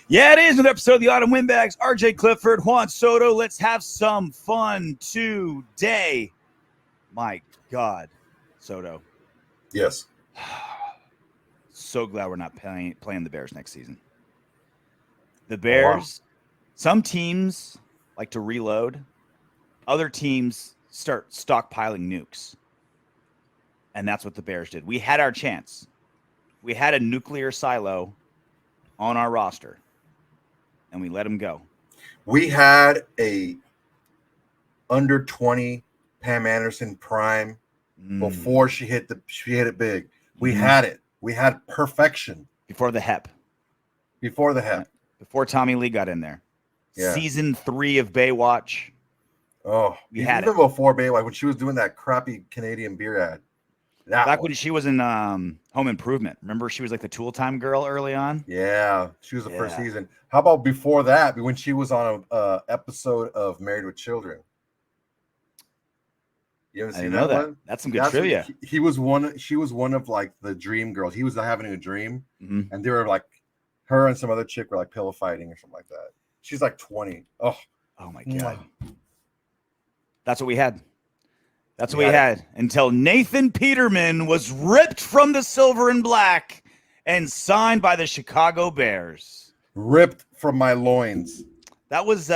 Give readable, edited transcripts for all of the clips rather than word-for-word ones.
Yeah, it is another episode of the Autumn Windbags. RJ Clifford, Juan Soto. Let's have some fun today. My God, Soto. Yes. So glad we're not playing the Bears next season. The wow. Bears, some teams like to reload. Other teams start stockpiling nukes. And that's what the Bears did. We had our chance. We had a nuclear silo on our roster. And we let him go. We had a under 20 Pam Anderson prime before she hit it big. We had it. We had perfection. Before the HEP. Before Tommy Lee got in there. Yeah. Season 3 of Baywatch. Oh, even before Baywatch, when she was doing that crappy Canadian beer ad. Back when she was in Home Improvement. Remember she was like the Tool Time girl early on? Yeah, she was the first season. How about before that, when she was on an episode of Married with Children? You haven't seen that one? That's some good trivia. She was one of like the dream girls. He was having a dream, and they were like, her and some other chick were like pillow fighting or something like that. She's like 20. Oh my God. That's what we had. That's what we had until Nathan Peterman was ripped from the silver and black and signed by the Chicago Bears. Ripped from my loins. That was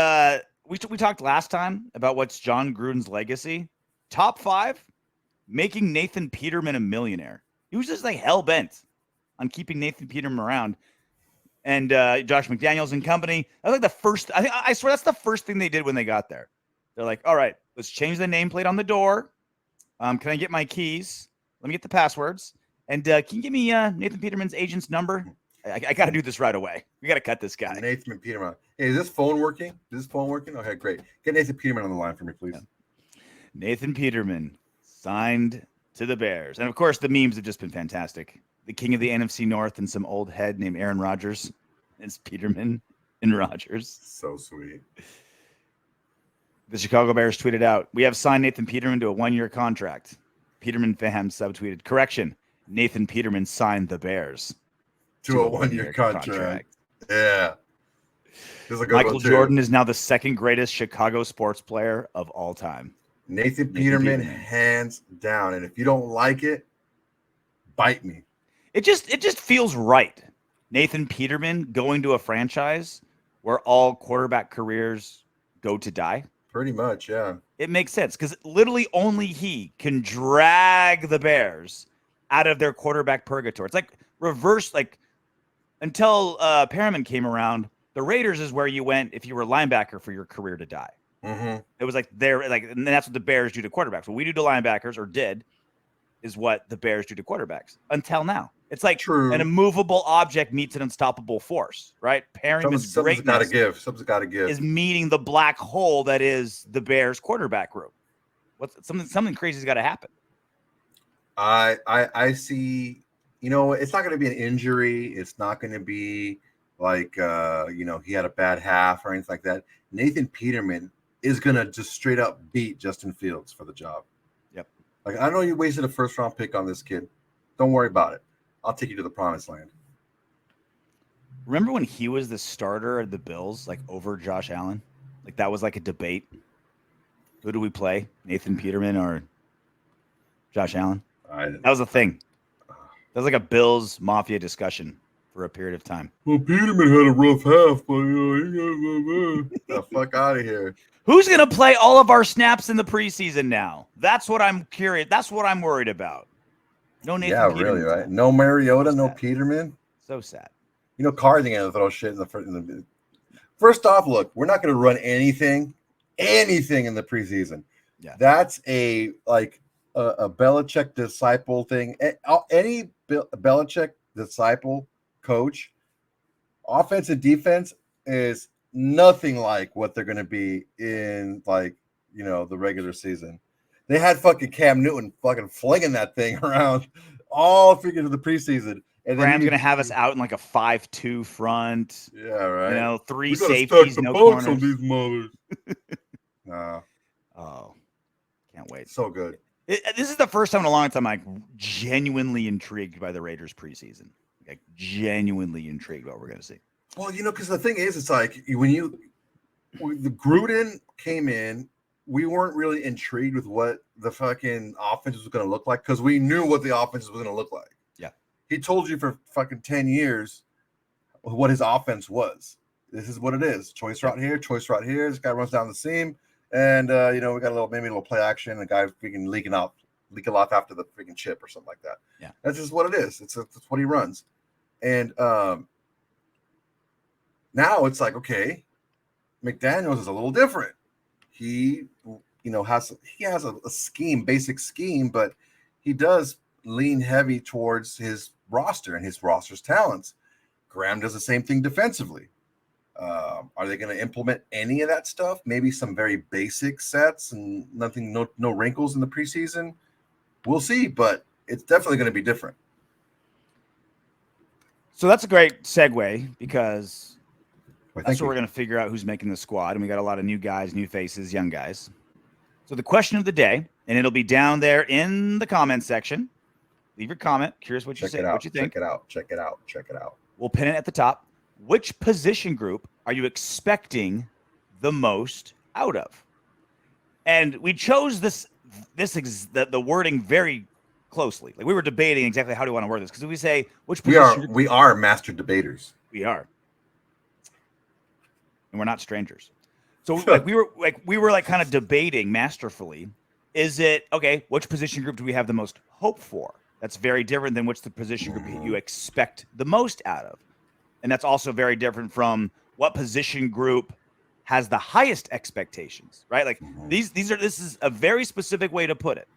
we talked last time about what's John Gruden's legacy. Top 5, making Nathan Peterman a millionaire. He was just like hell bent on keeping Nathan Peterman around. And Josh McDaniels and company. That was like the first. I swear that's the first thing they did when they got there. They're like, all right, let's change the nameplate on the door. Can I get my keys? Let me get the passwords. And can you give me Nathan Peterman's agent's number? I got to do this right away. We got to cut this guy. Nathan Peterman. Hey, is this phone working? Okay, great. Get Nathan Peterman on the line for me, please. Yeah. Nathan Peterman signed to the Bears. And, of course, the memes have just been fantastic. The king of the NFC North and some old head named Aaron Rodgers. It's Peterman and Rodgers. So sweet. The Chicago Bears tweeted out, we have signed Nathan Peterman to a 1-year contract. Peterman fans subtweeted, correction, Nathan Peterman signed the Bears to a 1-year contract. Yeah. Michael Jordan is now the second greatest Chicago sports player of all time. Nathan Peterman, hands down. And if you don't like it, bite me. It just feels right. Nathan Peterman going to a franchise where all quarterback careers go to die. Pretty much, yeah. It makes sense because literally only he can drag the Bears out of their quarterback purgatory. It's like reverse, like until Perriman came around, the Raiders is where you went if you were a linebacker for your career to die. Mm-hmm. It was like and that's what the Bears do to quarterbacks. What we do to linebackers or did is what the Bears do to quarterbacks until now. It's like an immovable object meets an unstoppable force, right? Perriman's greatness something's got to give. Is meeting the black hole that is the Bears quarterback room. Something crazy's got to happen. I see. It's not going to be an injury. It's not going to be like he had a bad half or anything like that. Nathan Peterman is going to just straight up beat Justin Fields for the job. Yep. Like, I know you wasted a first-round pick on this kid. Don't worry about it. I'll take you to the promised land. Remember when he was the starter of the Bills, like over Josh Allen? Like that was like a debate. Who do we play? Nathan Peterman or Josh Allen? That was a thing. That was like a Bills Mafia discussion for a period of time. Well, Peterman had a rough half, but the fuck out of here. Who's going to play all of our snaps in the preseason now? That's what I'm curious. That's what I'm worried about. No Nathan Peterman. Really, right? No Mariota, no Peterman. So sad. Carr's going to throw shit in the first off, look, we're not going to run anything in the preseason. Yeah. That's a Belichick disciple thing. Any Belichick disciple coach, offense and defense is nothing like what they're going to be in the regular season. They had fucking Cam Newton fucking flinging that thing around all figured of the preseason. And Graham's going to have us out in like a 5-2 front. Yeah, right. 3 safeties, no corners. On these mothers. Oh, can't wait. So good. This is the first time in a long time I'm genuinely intrigued by the Raiders preseason. Like genuinely intrigued by what we're going to see. Well, because the thing is, it's like when the Gruden came in, we weren't really intrigued with what the fucking offense was going to look like because we knew what the offense was going to look like. Yeah. He told you for fucking 10 years what his offense was. This is what it is. Choice route here, choice route here. This guy runs down the seam. And, we got maybe a little play action. The guy freaking leak it off after the freaking chip or something like that. Yeah. That's just what it is. That's what he runs. And now it's like, okay, McDaniels is a little different. He, has a scheme, basic scheme, but he does lean heavy towards his roster and his roster's talents. Graham does the same thing defensively. Are they going to implement any of that stuff? Maybe some very basic sets and nothing, no wrinkles in the preseason. We'll see, but it's definitely going to be different. So that's a great segue because that's where we're you. going to figure out who's making the squad. And we got a lot of new guys, new faces, young guys. So the question of the day, and it'll be down there in the comment section. Leave your comment. Curious what you say, what you think. Check it out. We'll pin it at the top. Which position group are you expecting the most out of? And we chose the wording very closely. Like we were debating exactly how do we want to word this because if we say which position we are master debaters. We are, and we're not strangers. So we were kind of debating masterfully. Is it okay? Which position group do we have the most hope for? That's very different than which the position group you expect the most out of. And that's also very different from what position group has the highest expectations, right? Like this is a very specific way to put it.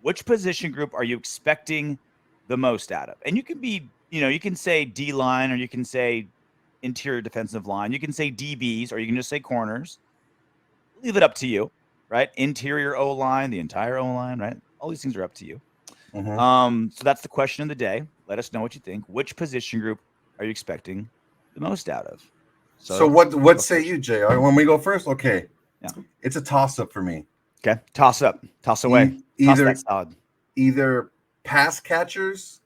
Which position group are you expecting the most out of? And you can be, you can say D-line or you can say interior defensive line. You can say DBs or you can just say corners. Leave it up to you, right? Interior O-line, the entire O-line, right? All these things are up to you. So that's the question of the day. Let us know what you think. Which position group are you expecting the most out of? So what say you, JR? When we go first? Okay. Yeah. It's a toss-up for me. Okay. Toss up. Toss away. Either pass catchers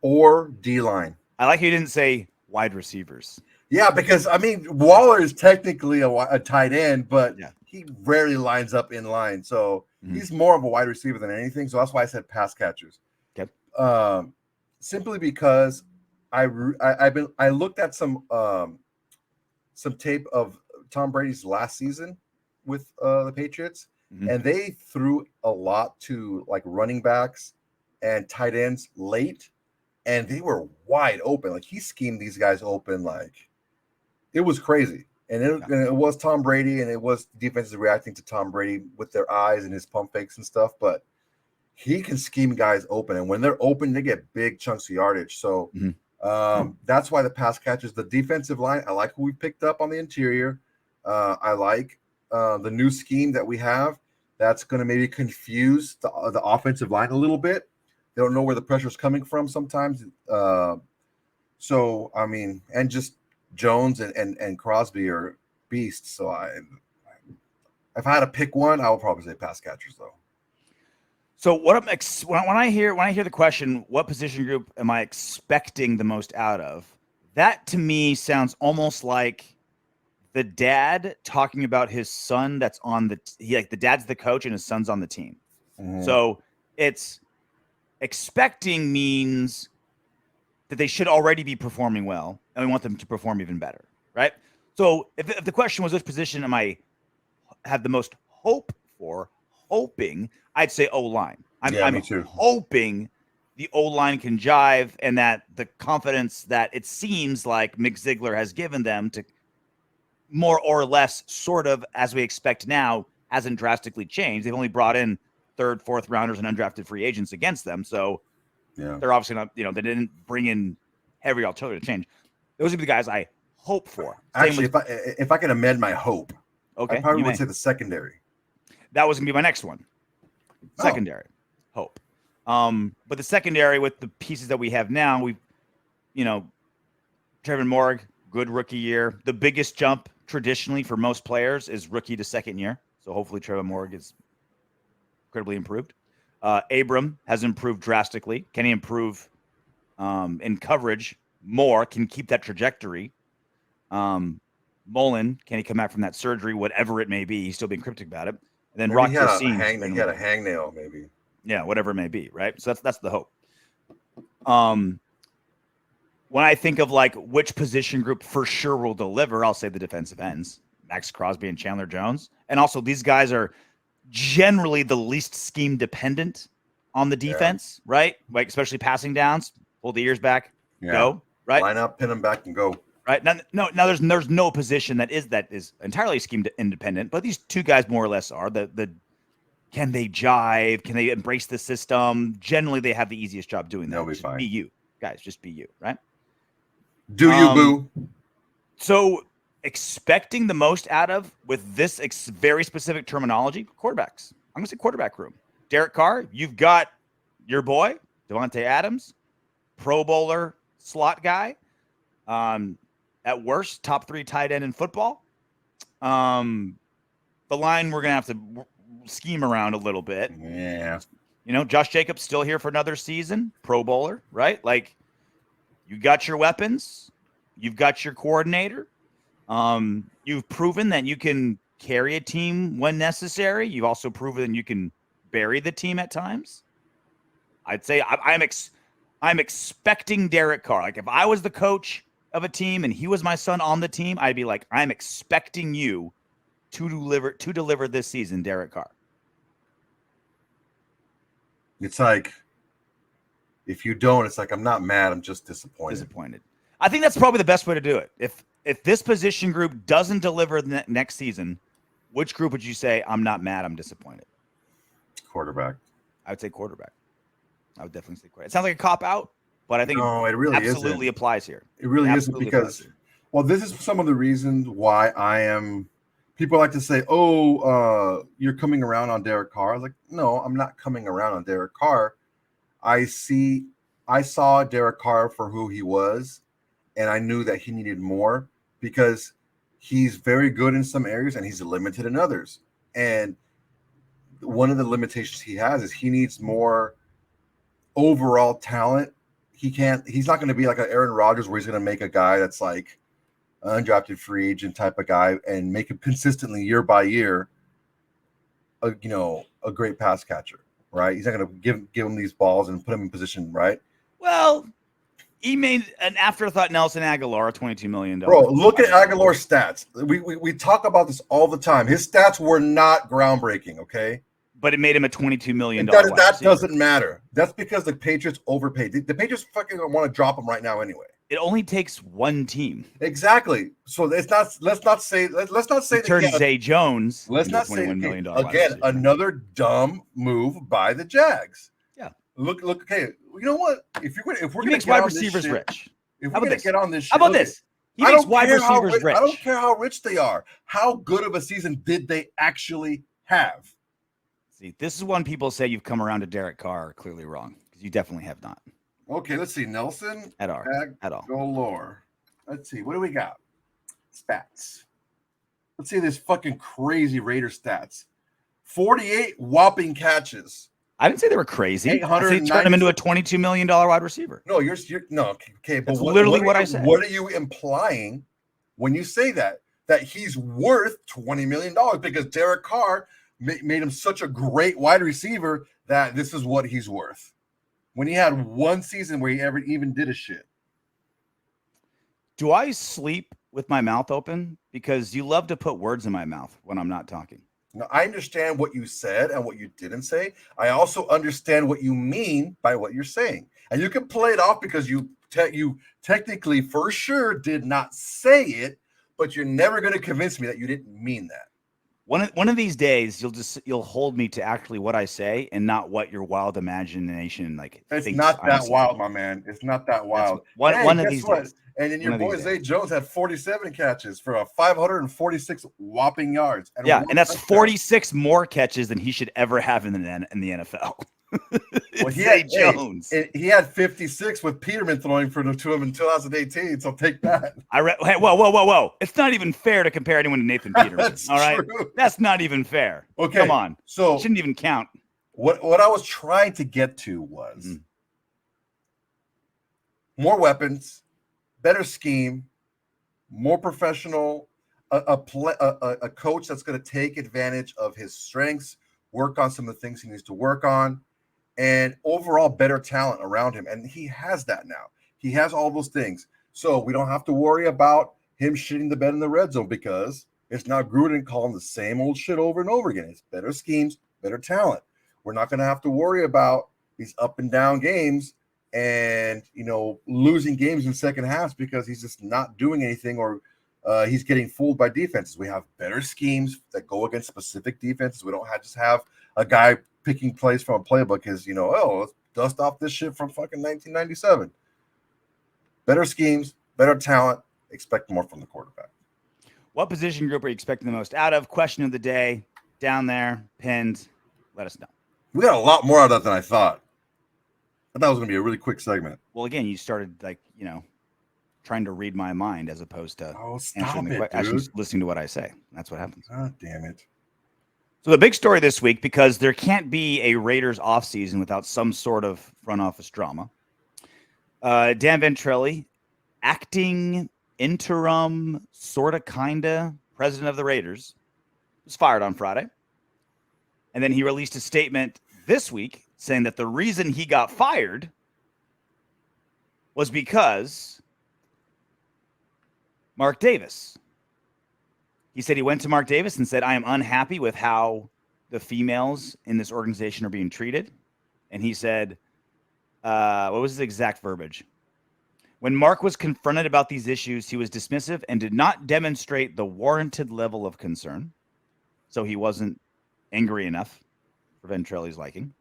or D-line. I like you didn't say wide receivers. Yeah, because, Waller is technically a tight end, but he rarely lines up in line. So he's more of a wide receiver than anything. So that's why I said pass catchers. Okay. Simply because I looked at some tape of Tom Brady's last season with the Patriots, and they threw a lot to like running backs and tight ends late, and they were wide open. Like he schemed these guys open, like it was crazy. And it was Tom Brady, and it was defenses reacting to Tom Brady with their eyes and his pump fakes and stuff. But he can scheme guys open, and when they're open, they get big chunks of yardage. So that's why the pass catchers, the defensive line, I like who we picked up on the interior. I like the new scheme that we have. That's going to maybe confuse the offensive line a little bit. They don't know where the pressure is coming from sometimes. And just Jones and Crosby are beasts. So if I had to pick one, I would probably say pass catchers though. So when I hear the question, what position group am I expecting the most out of? That to me sounds almost like the dad talking about his son that's on the dad's the coach and his son's on the team. So it's expecting means that they should already be performing well, and we want them to perform even better, right? So if the question was which position am I have the most hope for, hoping, I'd say O-line. I'm hoping the O-line can jive and that the confidence that it seems like Mick Ziegler has given them to more or less sort of as we expect now hasn't drastically changed. They've only brought in third, fourth rounders and undrafted free agents against them. So they're obviously not, they didn't bring in heavy artillery to change. Those would be the guys I hope for. Actually, if I can amend my hope, okay, I probably would say the secondary. That was going to be my next one. Secondary. Hope. But the secondary with the pieces that we have now, Trevor Morg, good rookie year. The biggest jump traditionally for most players is rookie to second year. So hopefully Trevor Morg is incredibly improved. Abram has improved drastically. Can he improve in coverage more? Can keep that trajectory Mullen, can he come back from that surgery, whatever it may be? He's still being cryptic about it. And then Maybe Rock he had Yassin. he had a hangnail, maybe. Yeah, whatever it may be, right? So that's the hope. When I think of like which position group for sure will deliver, I'll say the defensive ends, Max Crosby and Chandler Jones. And also these guys are generally the least scheme dependent on the defense, right? Like especially passing downs, pull the ears back, go, right? Line up, pin them back, and go. Right. Now there's no position that is entirely scheme independent, but these two guys more or less are. The can they jive? Can they embrace the system? Generally, they have the easiest job doing that. They'll be just fine. Be you guys, just be you, right? Do you, boo? So expecting the most out of with this very specific terminology, quarterbacks. I'm gonna say quarterback room. Derek Carr, you've got your boy Devontae Adams, Pro Bowler slot guy. At worst, top 3 tight end in football. The line we're gonna have to scheme around a little bit. Yeah. You know, Josh Jacobs still here for another season, Pro Bowler, right? Like, you got your weapons, you've got your coordinator. You've proven that you can carry a team when necessary. You've also proven you can bury the team at times. I'd say I'm expecting Derek Carr. Like, if I was the coach of a team and he was my son on the team, I'd be like, I'm expecting you to deliver this season, Derek Carr. It's like, if you don't, it's like, I'm not mad, I'm just disappointed. I think that's probably the best way to do it. If this position group doesn't deliver next season, which group would you say, I'm not mad, I'm disappointed? Quarterback. I would say quarterback. I would definitely say quarterback. It sounds like a cop-out, but I think it really absolutely isn't. Applies here. It really isn't, because, well, this is some of the reasons why people like to say, you're coming around on Derek Carr. I was like, no, I'm not coming around on Derek Carr. I saw Derek Carr for who he was, and I knew that he needed more, because he's very good in some areas and he's limited in others. And one of the limitations he has is he needs more overall talent. He's not going to be like an Aaron Rodgers where he's going to make a guy that's like an undrafted free agent type of guy and make him consistently year by year a great pass catcher, right? He's not going to give him these balls and put him in position, right? Well, he made an afterthought Nelson Aguilar $22 million. Bro, look at Aguilar's stats. We talk about this all the time. His stats were not groundbreaking, okay? But it made him a $22 million. That doesn't matter. That's because the Patriots overpaid. The Patriots fucking want to drop him right now anyway. It only takes one team. Exactly. So it's not. Let's not say that turn Zay Jones. Let's not say $21 million again. Another dumb move by the Jags. Yeah. Look. Okay. You know what? If we're going to get wide receivers rich. If we're going to get on this shit, how about this? He makes wide receivers rich. I don't care how rich they are. How good of a season did they actually have? See, this is when people say you've come around to Derek Carr. Clearly wrong, because you definitely have not. Okay, let's see. Nelson at all. Galore. Let's see. What do we got? Stats. Let's see this fucking crazy Raider stats. 48 whopping catches. I didn't say they were crazy. I said turn him into a $22 million wide receiver. No, you're no. Okay, but that's literally what I said. What are you implying when you say that? That he's worth $20 million because Derek Carr made him such a great wide receiver that this is what he's worth. When he had one season where he ever even did a shit. Do I sleep with my mouth open? Because you love to put words in my mouth when I'm not talking. Now, I understand what you said and what you didn't say. I also understand what you mean by what you're saying. And you can play it off because you technically for sure did not say it, but you're never going to convince me that you didn't mean that. One of these days, you'll hold me to actually what I say and not what your wild imagination like. It's not that wild, my man. It's not that wild. One of these days. And then your boy Zay Jones had 47 catches for a 546 whopping yards. And that's 46 more catches than he should ever have in the NFL. Well, he had 56 with Peterman throwing to him in 2018. So take that. Hey, whoa! It's not even fair to compare anyone to Nathan Peterman. That's all right, true. That's not even fair. Okay, come on. So it shouldn't even count. What I was trying to get to was more weapons, better scheme, more professional, a coach that's going to take advantage of his strengths, work on some of the things he needs to work on, and overall better talent around him. And he has that now. He has all those things. So we don't have to worry about him shitting the bed in the red zone because it's not Gruden calling the same old shit over and over again. It's better schemes, better talent. We're not going to have to worry about these up and down games and, losing games in second halves because he's just not doing anything or he's getting fooled by defenses. We have better schemes that go against specific defenses. We don't just have a guy picking plays from a playbook because, let's dust off this shit from fucking 1997. Better schemes, better talent. Expect more from the quarterback. What position group are you expecting the most out of? Question of the day, down there, pinned. Let us know. We got a lot more out of that than I thought. I thought it was going to be a really quick segment. Well, again, you started trying to read my mind as opposed to actually listening to what I say. That's what happens. God damn it. So the big story this week, because there can't be a Raiders offseason without some sort of front office drama. Dan Ventrelle, acting interim, sort of, kind of president of the Raiders, was fired on Friday. And then he released a statement this week saying that the reason he got fired was because Mark Davis. He said he went to Mark Davis and said, I am unhappy with how the females in this organization are being treated. And he said, what was his exact verbiage? When Mark was confronted about these issues, he was dismissive and did not demonstrate the warranted level of concern. So he wasn't angry enough for Ventrelle's liking.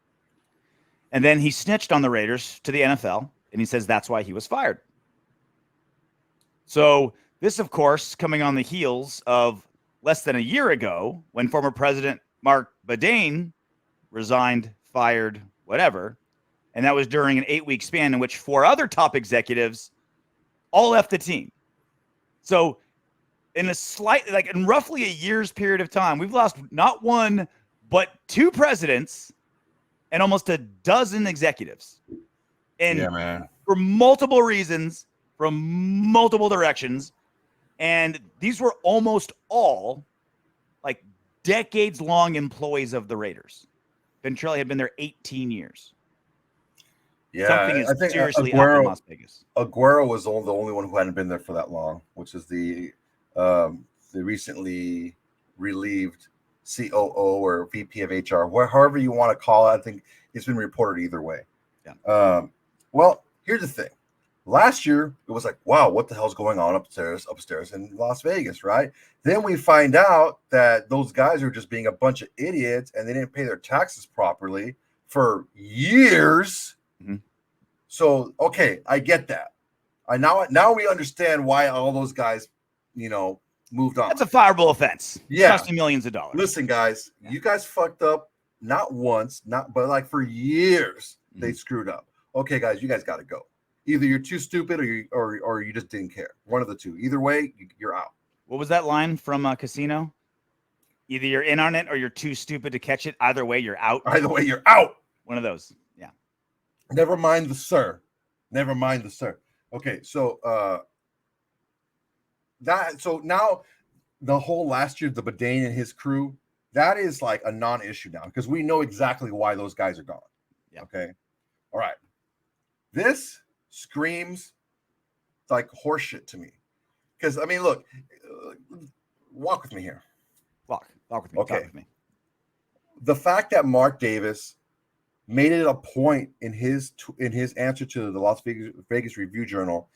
And then he snitched on the Raiders to the NFL, and he says that's why he was fired. So this, of course, coming on the heels of less than a year ago when former President Mark Badane resigned, fired, whatever. And that was during an 8-week span in which 4 other top executives all left the team. So in roughly a year's period of time, we've lost not one, but 2 presidents and almost a dozen executives. And for multiple reasons, from multiple directions. And these were almost all decades-long employees of the Raiders. Ventrelle had been there 18 years. Yeah, something is seriously up in Las Vegas. Aguero was the only one who hadn't been there for that long, which is the recently relieved COO or VP of HR, however you want to call it. I think it's been reported either way. Yeah. Well, here's the thing. Last year, it was like, wow, what the hell's going on upstairs in Las Vegas, right? Then we find out that those guys are just being a bunch of idiots and they didn't pay their taxes properly for years. Mm-hmm. So, okay, I get that. Now we understand why all those guys, moved on. That's a fireable offense. Yeah. Costing millions of dollars. Listen, guys, you guys fucked up not once, but for years. Mm-hmm. They screwed up. Okay, guys, you guys got to go. Either you're too stupid or you just didn't care. One of the two. Either way, you're out. What was that line from Casino? Either you're in on it or you're too stupid to catch it. Either way, you're out. Either way, you're out. One of those. Yeah. Never mind the sir. Never mind the sir. Okay, so now the whole last year, the Badane and his crew, that is like a non-issue now because we know exactly why those guys are gone. Yeah. Okay. All right. This screams like horseshit to me. Because look, walk with me here. Walk with me. Okay. Talk with me. The fact that Mark Davis made it a point in his answer to the Las Vegas Review Journal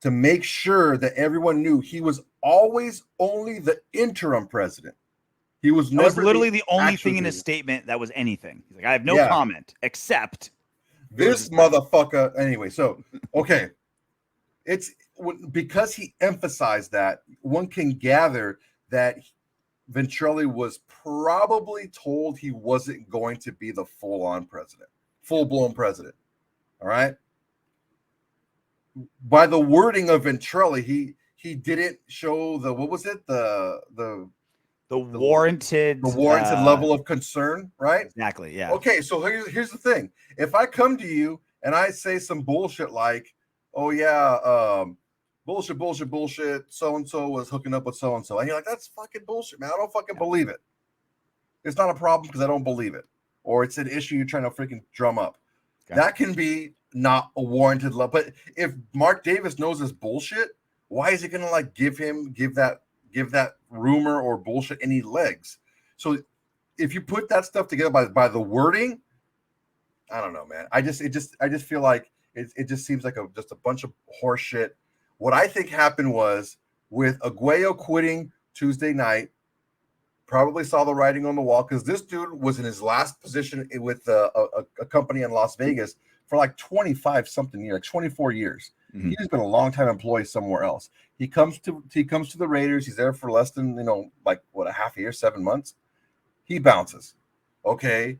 to make sure that everyone knew he was always only the interim president. He was never literally the only thing in his statement that was anything. He's like, I have no comment except this motherfucker. Anyway, so okay, it's because he emphasized that one can gather that Ventrelle was probably told he wasn't going to be the full-blown president. All right. By the wording of Ventrelle, he didn't show the warranted level of concern, right? Exactly. Yeah. Okay, so here's the thing. If I come to you and I say some bullshit like, "Oh yeah, bullshit. So-and-so was hooking up with so-and-so. And you're like, that's fucking bullshit, man. I don't fucking believe it. It's not a problem because I don't believe it. Or it's an issue you're trying to freaking drum up. Okay. That can be not a warranted love. But if Mark Davis knows this bullshit, why is he going to like give that rumor or bullshit any legs? So if you put that stuff together by the wording, I don't know, man. I just feel like it just seems like just a bunch of horse shit. What I think happened was with Aguayo quitting Tuesday night, probably saw the writing on the wall because this dude was in his last position with a company in Las Vegas for like 25 something years, like 24 years. Mm-hmm. He's been a long time employee somewhere else. He comes to the Raiders. He's there for less than like a half a year, 7 months. He bounces. Okay,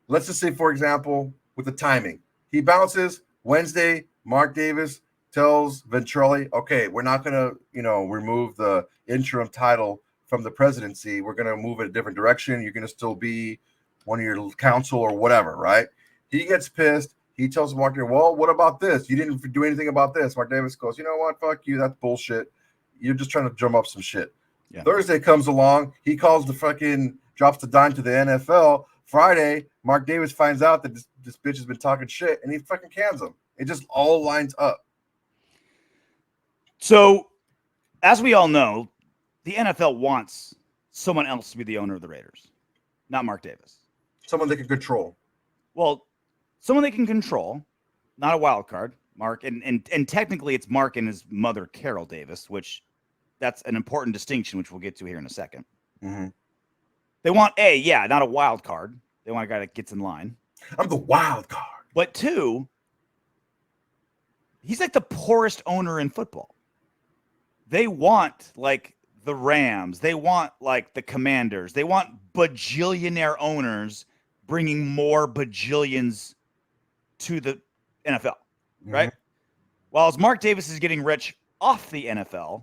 let's just say, for example, with the timing, he bounces Wednesday. Mark Davis tells Ventrelle, okay, we're not going to, remove the interim title from the presidency. We're going to move it a different direction. You're going to still be one of your counsel or whatever, right? He gets pissed. He tells Mark Davis, well, what about this? You didn't do anything about this. Mark Davis goes, you know what? Fuck you. That's bullshit. You're just trying to drum up some shit. Yeah. Thursday comes along. He drops the dime to the NFL. Friday, Mark Davis finds out that this bitch has been talking shit, and he fucking cans him. It just all lines up. So, as we all know, the NFL wants someone else to be the owner of the Raiders, not Mark Davis. Someone they can control. Well, someone they can control, not a wild card. Mark, and technically it's Mark and his mother, Carol Davis, which that's an important distinction, which we'll get to here in a second. Mm-hmm. They want not a wild card. They want a guy that gets in line. I'm the wild card. But two, he's like the poorest owner in football. They want like the Rams. They want like the Commanders. They want bajillionaire owners bringing more bajillions to the NFL, right? While Mark Davis is getting rich off the NFL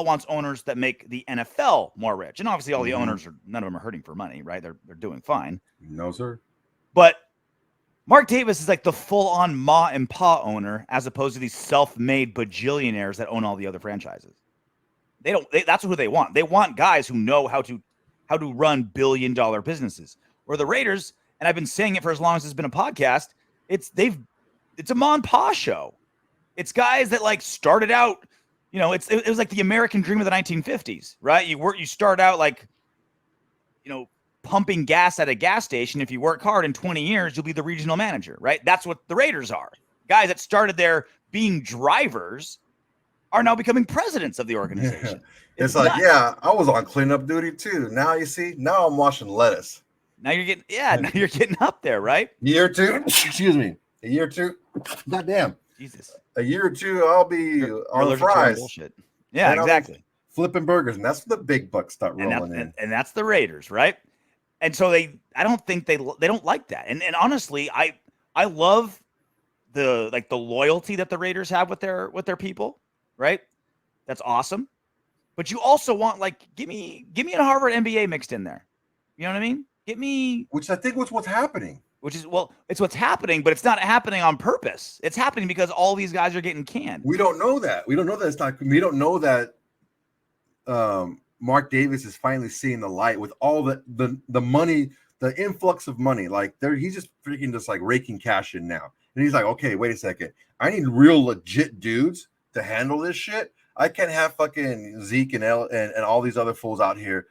wants owners that make the NFL more rich. And obviously all the owners none of them are hurting for money, right? They're doing fine. No, sir. But Mark Davis is like the full-on ma and pa owner as opposed to these self-made bajillionaires that own all the other franchises. That's who they want. They want guys who know how to run billion-dollar businesses. Or the Raiders, and I've been saying it for as long as it's been a podcast, it's a ma and pa show. It's guys that like started out, it was like the American dream of the 1950s, right? You start out like, pumping gas at a gas station. If you work hard in 20 years, you'll be the regional manager, right? That's what the Raiders are. Guys that started there being drivers are now becoming presidents of the organization. It's like, nuts. Yeah, I was on cleanup duty too. Now you see, now I'm washing lettuce. Now you're getting up there, right? Year two, excuse me. A year two, goddamn. Jesus. A year or two, I'll be on the fries. Bullshit. Yeah, exactly. Flipping burgers, and that's when the big bucks start rolling in. And that's the Raiders, right? And so I don't think they don't like that. And honestly, I love the loyalty that the Raiders have with their people, right? That's awesome. But you also want give me a Harvard MBA mixed in there. You know what I mean? Which I think was what's happening. It's what's happening, but it's not happening on purpose. It's happening because all these guys are getting canned. We don't know that. We don't know that Mark Davis is finally seeing the light with all the money, the influx of money. Like he's just freaking just like raking cash in now. And he's like, okay, wait a second. I need real legit dudes to handle this shit. I can't have fucking Zeke and all these other fools out here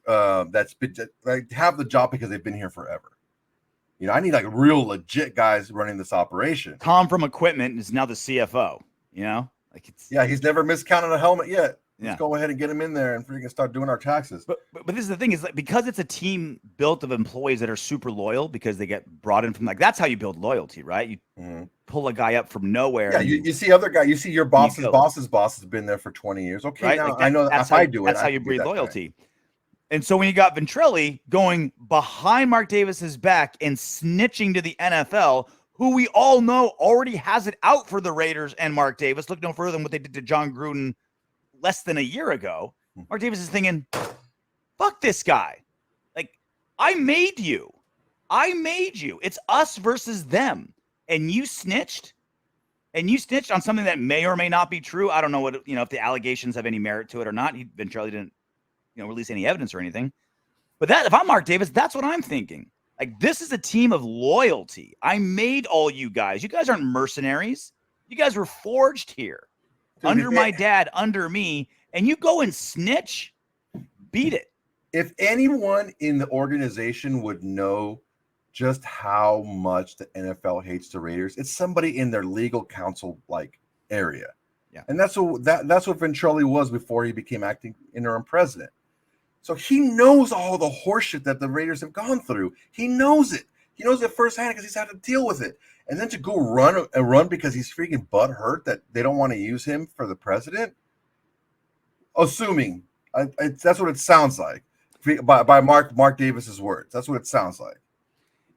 that's been have the job because they've been here forever. I need like real legit guys running this operation. Tom from equipment is now the CFO. He's never miscounted a helmet yet. Let's go ahead and get him in there and freaking start doing our taxes. But this is the thing, is like, because it's a team built of employees that are super loyal because they get brought in from that's how you build loyalty, right? You pull a guy up from nowhere. Yeah, you see other guy. You see your boss's boss has been there for 20 years. Okay, right? Now I know that if I do it, that's how you breed loyalty. Guy. And so when you got Ventrelle going behind Mark Davis's back and snitching to the NFL, who we all know already has it out for the Raiders and Mark Davis, look no further than what they did to John Gruden less than a year ago. Mark Davis is thinking, fuck this guy. Like, I made you. It's us versus them. And you snitched. and you snitched on something that may or may not be true. I don't know what, if the allegations have any merit to it or not. Ventrelle didn't, release any evidence or anything. But if I'm Mark Davis, that's what I'm thinking. Like, this is a team of loyalty. I made all you guys. You guys aren't mercenaries. You guys were forged here. Dude, under my dad, under me, and you go and snitch, beat it. If anyone in the organization would know just how much the NFL hates the Raiders, it's somebody in their legal counsel area. Yeah. And that's what Ventrelle was before he became acting interim president. So he knows all the horseshit that the Raiders have gone through. He knows it. He knows it firsthand because he's had to deal with it. And then to go run because he's freaking butthurt that they don't want to use him for the president, assuming that's what it sounds like by Mark Davis's words. That's what it sounds like.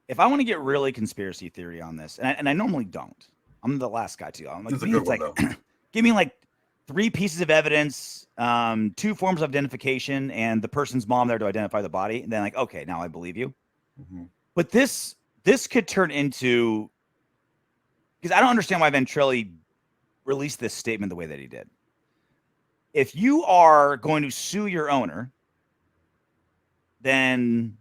If I want to get really conspiracy theory on this, and I normally don't, I'm the last guy to. I'm like, give me like 3 pieces of evidence, 2 forms of identification, and the person's mom there to identify the body. And then like, okay, now I believe you. Mm-hmm. But this could turn into, because I don't understand why Ventrelle released this statement the way that he did. If you are going to sue your owner, then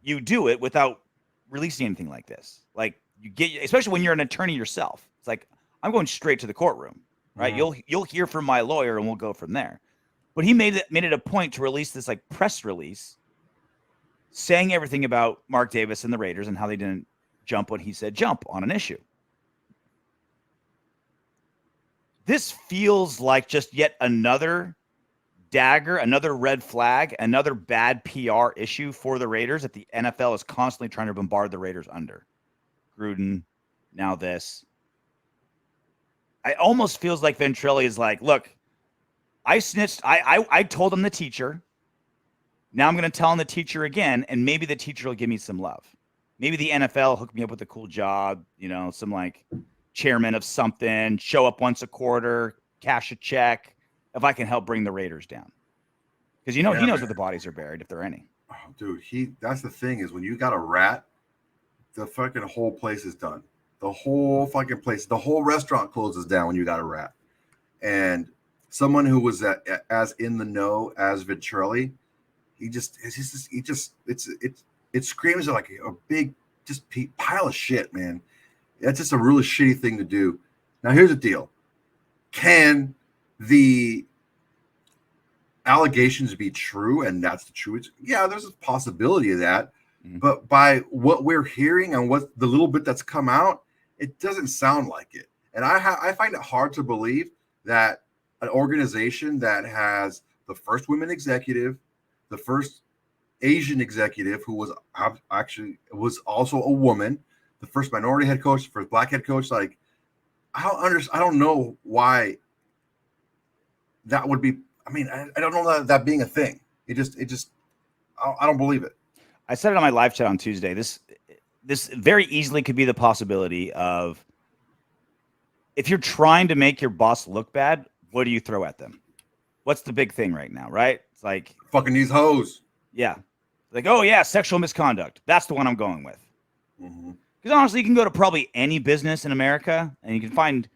you do it without releasing anything like this. Like, you get, especially when you're an attorney yourself. It's like, I'm going straight to the courtroom, right? Mm-hmm. You'll hear from my lawyer and we'll go from there. But he made it a point to release this like press release saying everything about Mark Davis and the Raiders and how they didn't jump when he said jump on an issue. This feels like just yet another dagger, another red flag, another bad PR issue for the Raiders that the NFL is constantly trying to bombard the Raiders under. Gruden, now this. It almost feels like Ventrelle is like, look, I snitched. I told him the teacher. Now I'm going to tell him the teacher again, and maybe the teacher will give me some love. Maybe the NFL hooked me up with a cool job, some like chairman of something, show up once a quarter, cash a check, if I can help bring the Raiders down. Because he knows where the bodies are buried, if there are any. Oh, dude, that's the thing is when you got a rat, the fucking whole place is done. The whole fucking place, the whole restaurant closes down when you got a rat. And someone who was as in the know as Ventrelle, it screams like a big just pile of shit, man. That's just a really shitty thing to do. Now, here's the deal. Can the allegations be true? And that's the truth. Yeah, there's a possibility of that. Mm-hmm. But by what we're hearing and what the little bit that's come out, it doesn't sound like it. And I find it hard to believe that an organization that has the first women executive, the first Asian executive who was also a woman, the first minority head coach, first black head coach, like I don't know why that would be. I mean, I don't know that being a thing. It just I don't believe it. I said it on my live chat on Tuesday. This very easily could be the possibility of, if you're trying to make your boss look bad, what do you throw at them? What's the big thing right now, right? It's like fucking these hoes. Yeah. Like, oh yeah, sexual misconduct. That's the one I'm going with. Because honestly, you can go to probably any business in America and you can find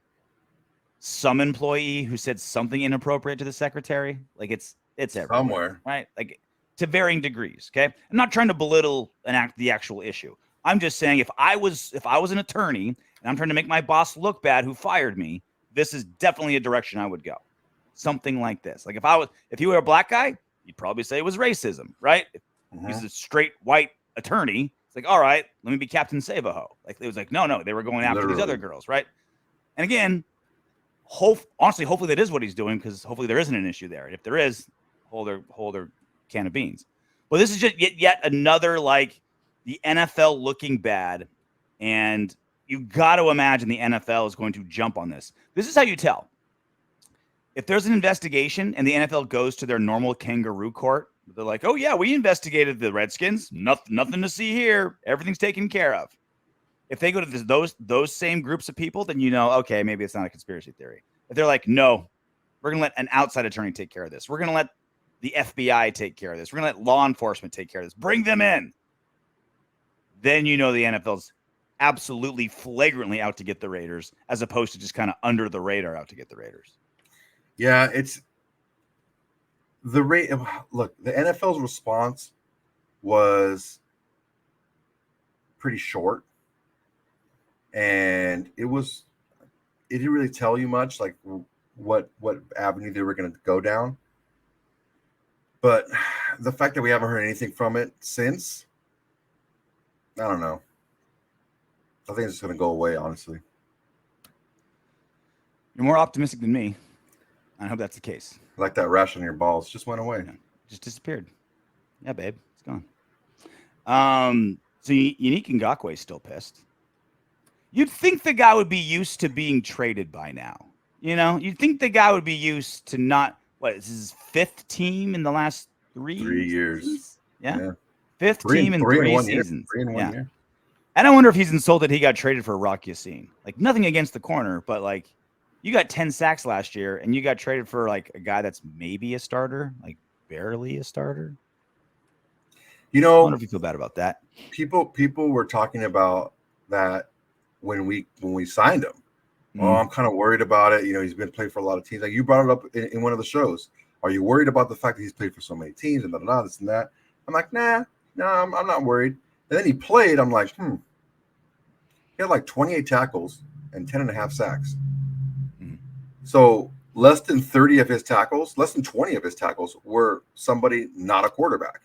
some employee who said something inappropriate to the secretary. Like it's everywhere, somewhere, right? Like to varying degrees. Okay. I'm not trying to belittle the actual issue. I'm just saying if I was an attorney and I'm trying to make my boss look bad who fired me, this is definitely a direction I would go. Something like this. Like if you were a black guy, you'd probably say it was racism, right? If he's a straight white attorney, it's like, all right, let me be Captain Save-A-Ho. Like it was like, no, they were going after these other girls, right? And again, hopefully that is what he's doing, because hopefully there isn't an issue there. And if there is, hold their can of beans. Well, this is just yet another, like, the NFL looking bad, and you got to imagine the NFL is going to jump on this. This is how you tell. If there's an investigation and the NFL goes to their normal kangaroo court, they're like, oh, yeah, we investigated the Redskins. Nothing to see here. Everything's taken care of. If they go to those same groups of people, then okay, maybe it's not a conspiracy theory. If they're like, no, we're going to let an outside attorney take care of this. We're going to let the FBI take care of this. We're going to let law enforcement take care of this. Bring them in. Then the NFL's absolutely flagrantly out to get the Raiders, as opposed to just kind of under the radar out to get the Raiders. Yeah, it's the rate. Look, the NFL's response was pretty short, and it didn't really tell you much, like what avenue they were going to go down. But the fact that we haven't heard anything from it since, I don't know. I think it's just going to go away, honestly. You're more optimistic than me. I hope that's the case. Like that rash on your balls just went away. Yeah, just disappeared. Yeah, babe, it's gone. So Yannick Ngakoue is still pissed. You'd think the guy would be used to being traded by now. You know, you'd think the guy would be used to not. What is his 5th team in the last 3 years? Seasons? Yeah. 5th team in 3 seasons. 3 in 1 year. And I wonder if he's insulted he got traded for Rock Yassin. Like, nothing against the corner, but like, you got 10 sacks last year, and you got traded for like a guy that's maybe a starter, like barely a starter. You know, I wonder if you feel bad about that. People were talking about that when we signed him. Oh, I'm kind of worried about it. You know, he's been playing for a lot of teams. Like you brought it up in one of the shows. Are you worried about the fact that he's played for so many teams and this and that? I'm like, nah, I'm not worried. And then he played. I'm like, He had like 28 tackles and 10.5 sacks. So less than 30 of his tackles, less than 20 of his tackles were somebody not a quarterback.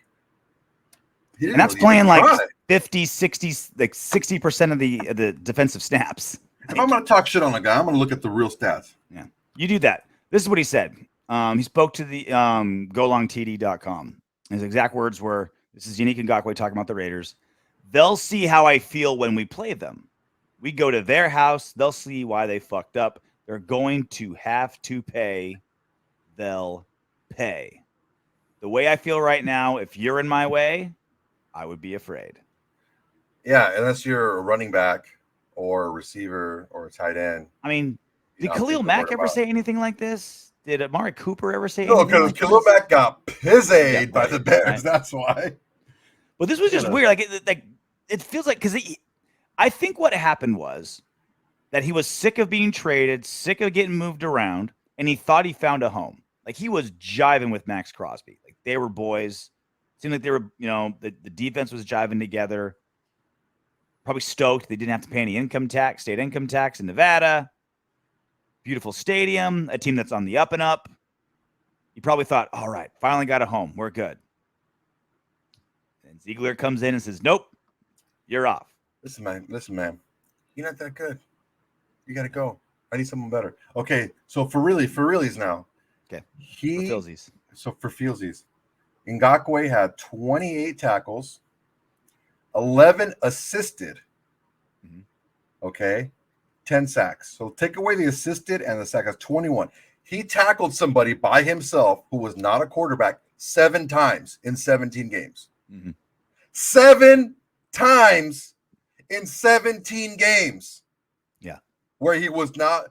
And that's playing like 50, 60, like 60% of the defensive snaps. If I'm going to talk shit on a guy, I'm going to look at the real stats. Yeah, you do that. This is what he said. He spoke to the golongtd.com. His exact words were, this is Yannick Ngakoue talking about the Raiders. They'll see how I feel when we play them. We go to their house. They'll see why they fucked up. They're going to have to pay. They'll pay. The way I feel right now, if you're in my way, I would be afraid. Yeah, unless you're a running back or a receiver or a tight end. I mean, did Khalil Mack ever say anything like this? Did Amari Cooper ever say anything? No, because Khalil Mack got pissed by the Bears. Right. That's why. But this was just weird. Like it feels like, because I think what happened was that he was sick of being traded, sick of getting moved around, and he thought he found a home. Like he was jiving with Max Crosby. Like they were boys. Seemed like they were, you know, the defense was jiving together. Probably stoked they didn't have to pay any state income tax in Nevada. Beautiful stadium, a team that's on the up and up. You probably thought, all right, finally got a home. We're good. And Ziegler comes in and says, nope, you're off. Listen, man. You're not that good. You got to go. I need someone better. Okay, so for realies now. Okay, for feelsies. So for feelsies. Ngakoue had 28 tackles, 11 assisted, okay, 10 sacks. So take away the assisted and the sack, that's 21. He tackled somebody by himself who was not a quarterback 7 times in 17 games. 7 times in 17 games. Yeah. Where he was not,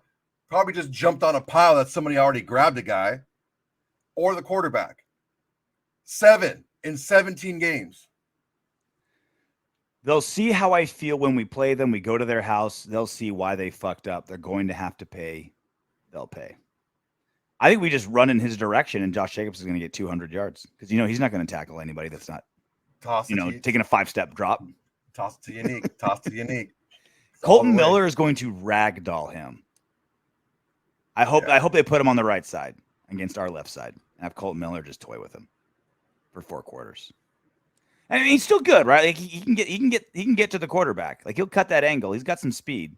probably just jumped on a pile that somebody already grabbed a guy or the quarterback. 7 in 17 games. They'll see how I feel when we play them. We go to their house. They'll see why they fucked up. They're going to have to pay. They'll pay. I think we just run in his direction, and Josh Jacobs is going to get 200 yards because, you know, he's not going to tackle anybody that's not, taking a 5-step drop. Toss it to Yannick. Toss to Yannick. Colton Miller is going to ragdoll him. I hope they put him on the right side against our left side and have Colton Miller just toy with him for 4 quarters. I mean, he's still good, right? Like he can get to the quarterback. Like he'll cut that angle. He's got some speed.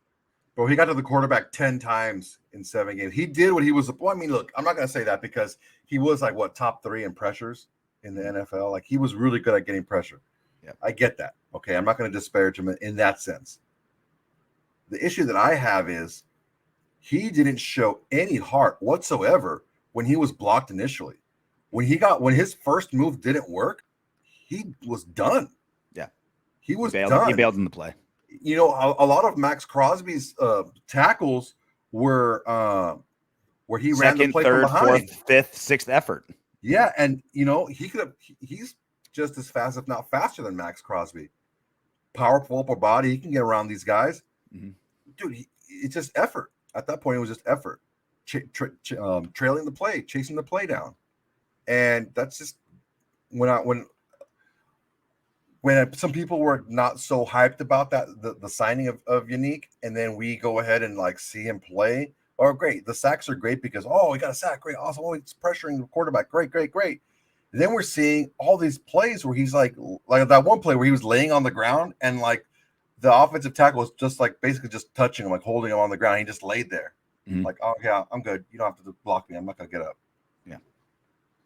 Well, he got to the quarterback 10 times in 7 games. He did what he was. Well, I mean, look, I'm not going to say that because he was like top 3 in pressures in the NFL. Like he was really good at getting pressure. Yeah, I get that. Okay, I'm not going to disparage him in that sense. The issue that I have is he didn't show any heart whatsoever when he was blocked initially. When his first move didn't work, he was done. Yeah, he was done. He bailed in the play. You know, a lot of Max Crosby's tackles were where he ran the play third, from behind. 4th, 5th, 6th effort. Yeah, and you know he's just as fast, if not faster, than Max Crosby. powerful upper body. He can get around these guys. Mm-hmm. Dude, it's just effort. At that point, it was just effort. Trailing the play, chasing the play down. And that's just when some people were not so hyped about that, the signing of Yannick, and then we go ahead and like see him play. Oh, great. The sacks are great because, he got a sack. Great. Awesome. Oh, he's pressuring the quarterback. Great. And then we're seeing all these plays where he's like that one play where he was laying on the ground and like the offensive tackle was just like basically just touching him, like holding him on the ground. He just laid there. Mm-hmm. Like, oh, yeah, I'm good. You don't have to block me. I'm not going to get up. Yeah.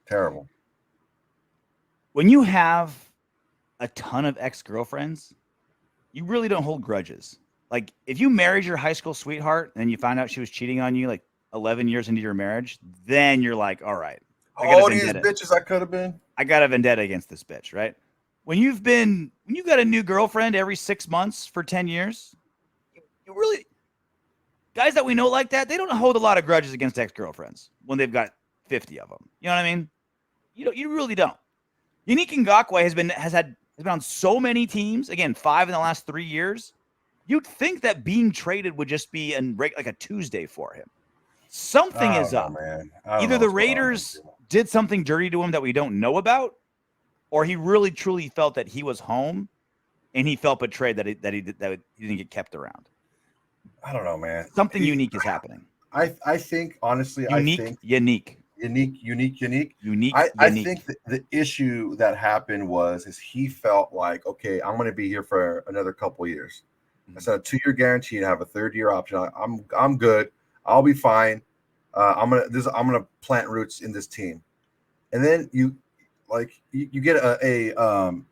Terrible. When you have a ton of ex-girlfriends, you really don't hold grudges. Like if you married your high school sweetheart and you found out she was cheating on you like 11 years into your marriage, then you're like, all right, all these bitches I could have been. I got a vendetta against this bitch, right? When you got a new girlfriend every 6 months for 10 years, you really, guys that we know like that, they don't hold a lot of grudges against ex-girlfriends when they've got 50 of them. You know what I mean? You really don't. Yannick Ngakoue has been on so many teams, again, 5 in the last 3 years. You'd think that being traded would just be like a Tuesday for him. Something is up. Man. Either the Raiders did something dirty to him that we don't know about, or he really truly felt that he was home and he felt betrayed that he didn't get kept around. I don't know, man. Something unique is happening. I think honestly, Unique. I think the issue that happened is he felt like, okay, I'm going to be here for another couple of years. I said a 2-year guarantee and have a 3rd-year option. I'm good. I'll be fine. I'm gonna plant roots in this team, and then you get an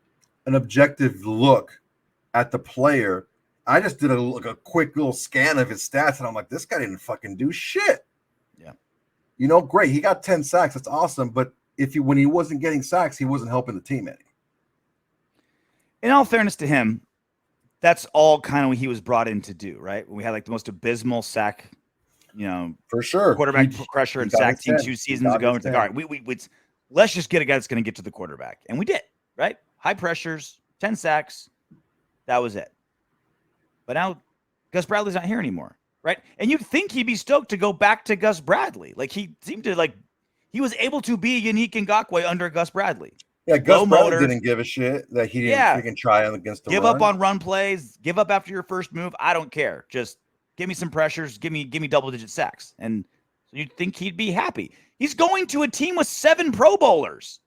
objective look at the player. I just did a quick little scan of his stats, and I'm like, this guy didn't fucking do shit. Yeah, great. He got 10 sacks. That's awesome. But when he wasn't getting sacks, he wasn't helping the team any. In all fairness to him, that's all kind of what he was brought in to do, right? We had like the most abysmal sack, for sure, quarterback pressure and sack team 2 seasons ago. It's like, all right, let's just get a guy that's going to get to the quarterback, and we did, right? High pressures, 10 sacks, that was it. But now Gus Bradley's not here anymore, right? And you'd think he'd be stoked to go back to Gus Bradley. Like he seemed to he was able to be Yannick Ngakoue under Gus Bradley. Yeah, Gus Bradley didn't give a shit that he didn't freaking try against the run. Give up on run plays. Give up after your first move. I don't care. Just give me some pressures. Give me double-digit sacks. And so you'd think he'd be happy. He's going to a team with 7 Pro Bowlers.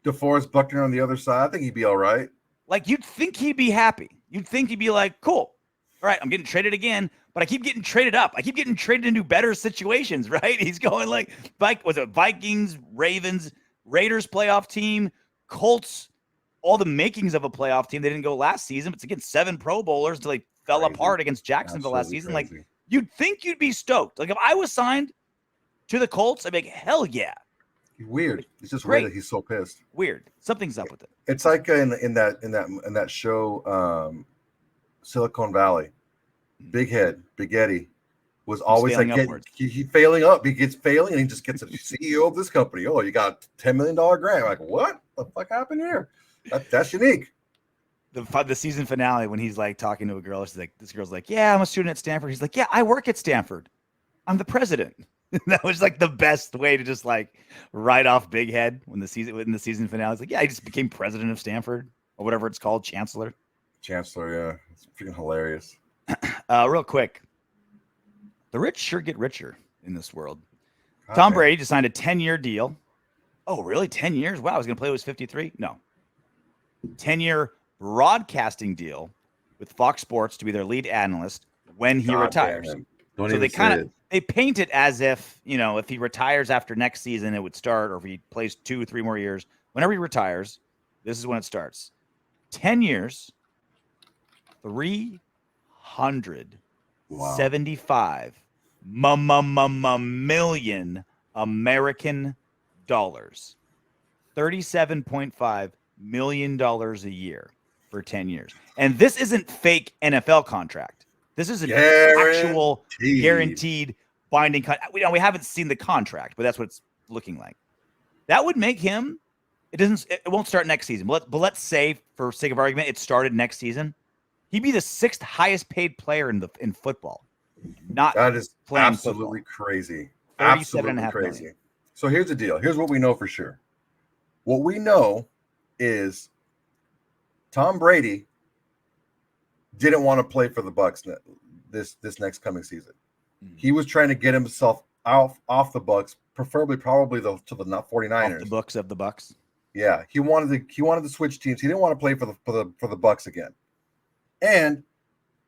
DeForest Buckner on the other side. I think he'd be all right. Like, you'd think he'd be happy. You'd think he'd be like, cool. All right, I'm getting traded again, but I keep getting traded up. I keep getting traded into better situations, right? He's going Vikings, Ravens, Raiders playoff team, Colts, all the makings of a playoff team. They didn't go last season, but it's against 7 Pro Bowlers until they fell apart against Jacksonville last season. Crazy. Like, you'd think you'd be stoked. Like, if I was signed to the Colts, I'd be like, hell yeah. Weird. It's just weird that he's so pissed. Weird. Something's up with it. It's like in that show, Silicon Valley. Big Eddie was always like he failing up. He gets failing and he just gets a CEO of this company. Oh, you got $10 million grant. Like, what the fuck happened here? That's unique. The season finale when he's like talking to a girl, she's like, this girl's like, yeah, I'm a student at Stanford. He's like, yeah, I work at Stanford. I'm the president. That was like the best way to just like write off Big Head in the season finale. It's like, yeah, I just became president of Stanford or whatever it's called, chancellor. Chancellor, yeah, it's freaking hilarious. Real quick, the rich sure get richer in this world. Okay. Tom Brady just signed a 10-year deal. Oh, really? 10 years? Wow, I was going to play when he was 53? No. 10-year broadcasting deal with Fox Sports to be their lead analyst when he retires. So they paint it as if, if he retires after next season, it would start, or if he plays 2-3 more years. Whenever he retires, this is when it starts. 10 years, 375 million American dollars. $37.5 million a year for 10 years. And this isn't fake NFL contract. This is an actual guaranteed binding contract. We haven't seen the contract, but that's what it's looking like. That would make him, It won't start next season. But let's say, for sake of argument, it started next season. He'd be the 6th highest paid player in football. Not that is playing absolutely football. crazy. 37.5 Crazy. million. So here's the deal. Here's what we know for sure. What we know is Tom Brady didn't want to play for the Bucks this next coming season. He was trying to get himself off the Bucks, probably to the 49ers. Off the books of the Bucks. Yeah, he wanted to switch teams. He didn't want to play for the Bucks again. And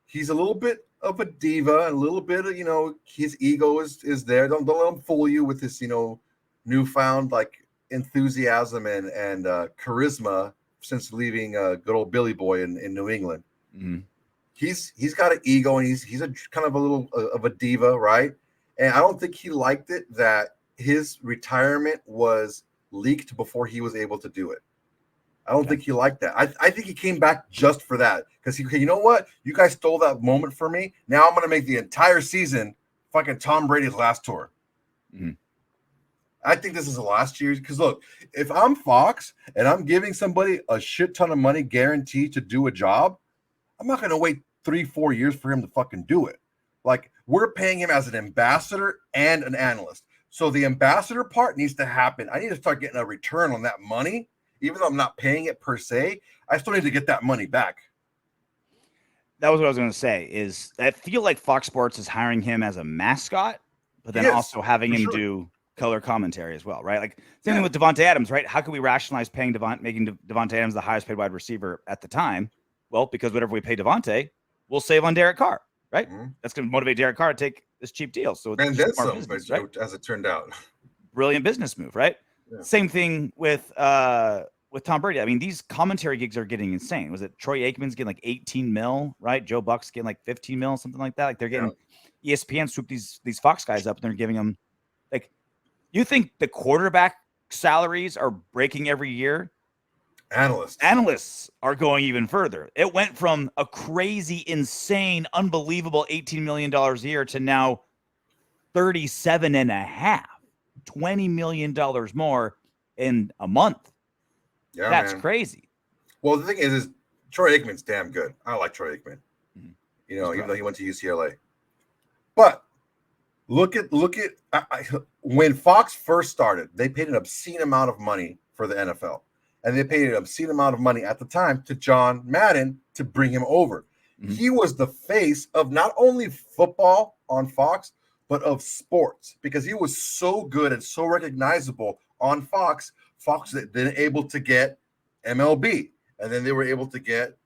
he's a little bit of a diva, a little bit of, his ego is there. Don't let him fool you with this, newfound like enthusiasm and charisma since leaving good old Billy Boy in New England. Mm-hmm. He's got an ego, and he's a kind of a little of a diva, right? And I don't think he liked it that his retirement was leaked before he was able to do it. I don't think he liked that. I think he came back just for that, because you know what? You guys stole that moment from me. Now I'm going to make the entire season fucking Tom Brady's last tour. Mm-hmm. I think this is the last year, because look, if I'm Fox and I'm giving somebody a shit ton of money guaranteed to do a job, I'm not going to wait 3-4 years for him to fucking do it. Like, we're paying him as an ambassador and an analyst. So the ambassador part needs to happen. I need to start getting a return on that money. Even though I'm not paying it per se, I still need to get that money back. That was what I was going to say. Is I feel like Fox Sports is hiring him as a mascot, but then also having him do color commentary as well, right? Like same thing with Devontae Adams, right? How could we rationalize making Devontae Adams the highest paid wide receiver at the time? Well, because whatever we pay Devontae, we'll save on Derek Carr, right? Mm-hmm. That's going to motivate Derek Carr to take this cheap deal. So and then some, business, right? As it turned out, brilliant business move, right? Yeah. Same thing with Tom Brady. I mean, these commentary gigs are getting insane. Was it Troy Aikman's getting like 18 mil, right? Joe Buck's getting like 15 mil, something like that. Like they're getting ESPN swoop these Fox guys up and they're giving them like, you think the quarterback salaries are breaking every year? Analysts are going even further. It went from a crazy, insane, unbelievable $18 million a year to now 37.5. $20 million more in a month. Yeah, that's crazy. Well, the thing is Troy Aikman's damn good. I like Troy Aikman. Mm-hmm. Even though he went to UCLA. But look at when Fox first started, they paid an obscene amount of money for the NFL. And they paid an obscene amount of money at the time to John Madden to bring him over. Mm-hmm. He was the face of not only football on Fox, but of sports, because he was so good and so recognizable on Fox. Fox was then able to get MLB, and then they were able to get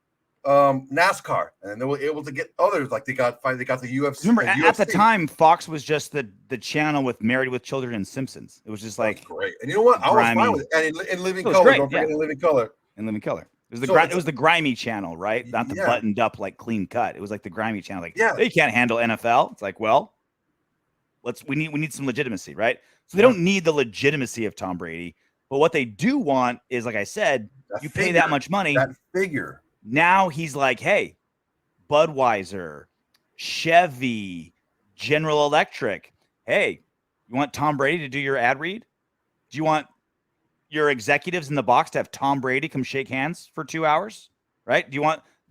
NASCAR, and they were able to get others. Like they got the UFC. Remember, at the time, Fox was just the channel with Married with Children and Simpsons. It was just like great. And you know what? I was fine with it. And in Living Color, great, don't forget in Living Color. In Living Color. It was the grimy channel, right? Not the buttoned up, like clean cut. It was like the grimy channel. Like, they can't handle NFL. It's like, well, we need some legitimacy, right? So they don't need the legitimacy of Tom Brady, but what they do want is, like I said, you pay that much money. That figure. Now he's like, hey, Budweiser, Chevy, General Electric. Hey, you want Tom Brady to do your ad read? Do you want your executives in the box to have Tom Brady come shake hands for 2 hours? Right?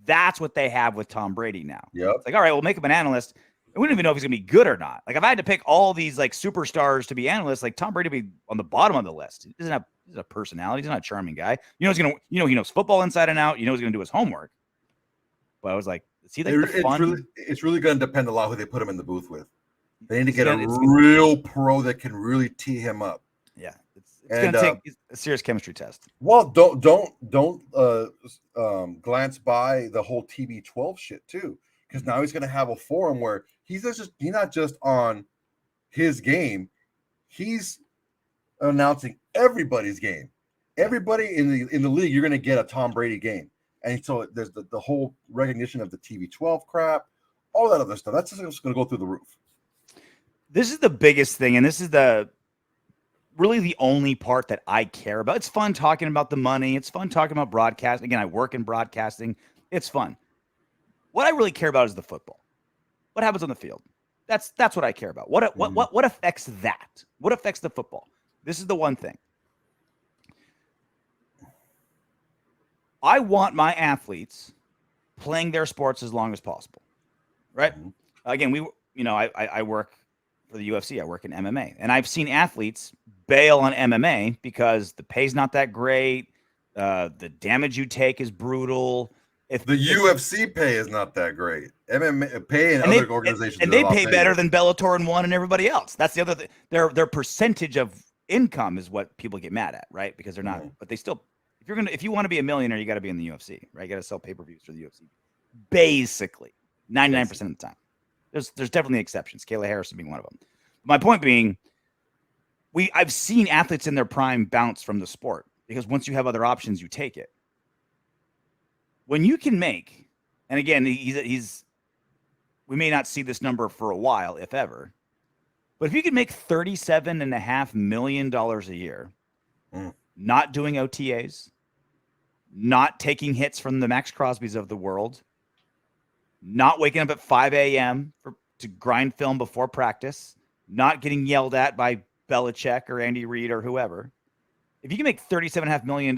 That's what they have with Tom Brady now. Yep. It's like, all right, we'll make him an analyst. And we don't even know if he's gonna be good or not. Like, if I had to pick all these like superstars to be analysts, like Tom Brady would be on the bottom of the list. He's a personality. He's not a charming guy. He knows football inside and out. He's gonna do his homework. But I was like, is he like the fun? It's really gonna depend a lot who they put him in the booth with. They need to get a real pro that can really tee him up. Yeah, it's gonna take a serious chemistry test. Well, don't glance by the whole TB12 shit too, because now he's gonna have a forum where he's not just on his game, he's announcing everybody's game. Everybody in the league, you're gonna get a Tom Brady game, and so there's the whole recognition of the TB12 crap, all that other stuff. That's just gonna go through the roof. This is the biggest thing, and this is really the only part that I care about. It's fun talking about the money. It's fun talking about broadcasting. Again, I work in broadcasting. It's fun. What I really care about is the football. What happens on the field? That's what I care about. What affects that? What affects the football? This is the one thing. I want my athletes playing their sports as long as possible, right? Mhm. Again, I work for the UFC. I work in MMA, and I've seen athletes bail on MMA because the pay's not that great. The damage you take is brutal. The UFC pay is not that great. MMA pay in And other organizations and are a they lot pay bigger. better than Bellator and One and everybody else. That's the other thing. Their percentage of income is what people get mad at, right? Because they're not, but they still. If you want to be a millionaire, you got to be in the UFC, right? You got to sell pay-per-views for the UFC. Basically, 99% of the time. There's definitely exceptions. Kayla Harrison being one of them. My point being, I've seen athletes in their prime bounce from the sport because once you have other options, you take it. When you can make, and again, we may not see this number for a while, if ever, but if you could make $37.5 million a year, not doing OTAs, not taking hits from the Max Crosbys of the world, not waking up at 5 a.m. to grind film before practice, not getting yelled at by Belichick or Andy Reid or whoever. If you can make $37.5 million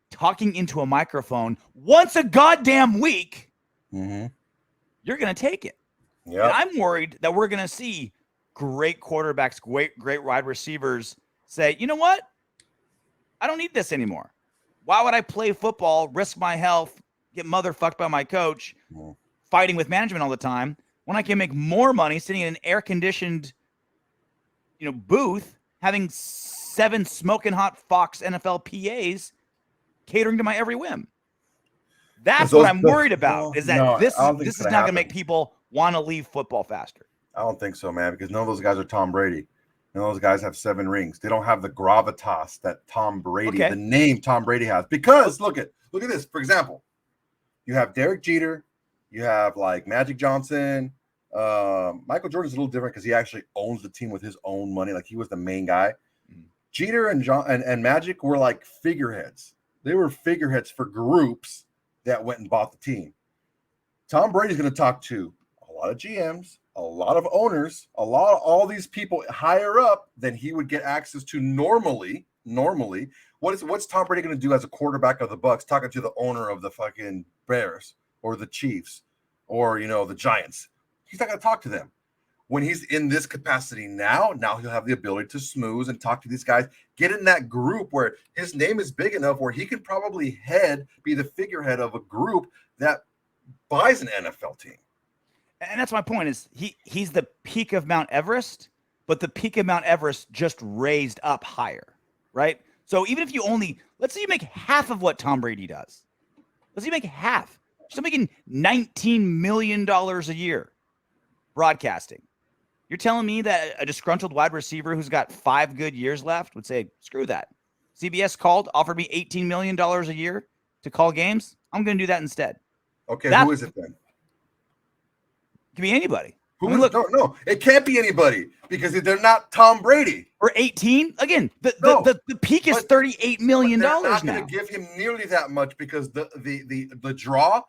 talking into a microphone once a goddamn week, you're going to take it. Yep. And I'm worried that we're going to see great quarterbacks, great wide receivers say, you know what? I don't need this anymore. Why would I play football, risk my health, get motherfucked by my coach, fighting with management all the time, when I can make more money sitting in an air-conditioned, booth, having 7 smoking hot Fox NFL PAs catering to my every whim? That's what I'm worried about. Is that this is not going to make people want to leave football faster. I don't think so, man, because none of those guys are Tom Brady. None of those guys have 7 rings. They don't have the gravitas that Tom Brady, the name Tom Brady has. Because look at this. For example, you have Derek Jeter, you have like Magic Johnson. Michael Jordan's a little different because he actually owns the team with his own money. Like he was the main guy. Jeter and Magic were like figureheads. They were figureheads for groups that went and bought the team. Tom Brady's going to talk to a lot of GMs, a lot of owners, all these people higher up than he would get access to normally. What's Tom Brady going to do as a quarterback of the Bucs talking to the owner of the fucking Bears or the Chiefs or the Giants? He's not going to talk to them. When he's in this capacity now he'll have the ability to smooth and talk to these guys, get in that group where his name is big enough where he can probably be the figurehead of a group that buys an NFL team. And that's my point is he's the peak of Mount Everest, but the peak of Mount Everest just raised up higher, right? So even if let's say you make half of what Tom Brady does. Let's say you make half. Still making $19 million a year broadcasting. You're telling me that a disgruntled wide receiver who's got 5 good years left would say, screw that. CBS offered me $18 million a year to call games. I'm going to do that instead. Okay, who is it then? It can be anybody. No, it can't be anybody because they're not Tom Brady. Or 18. Again, the peak is $38 million now. They're not going to give him nearly that much because the draw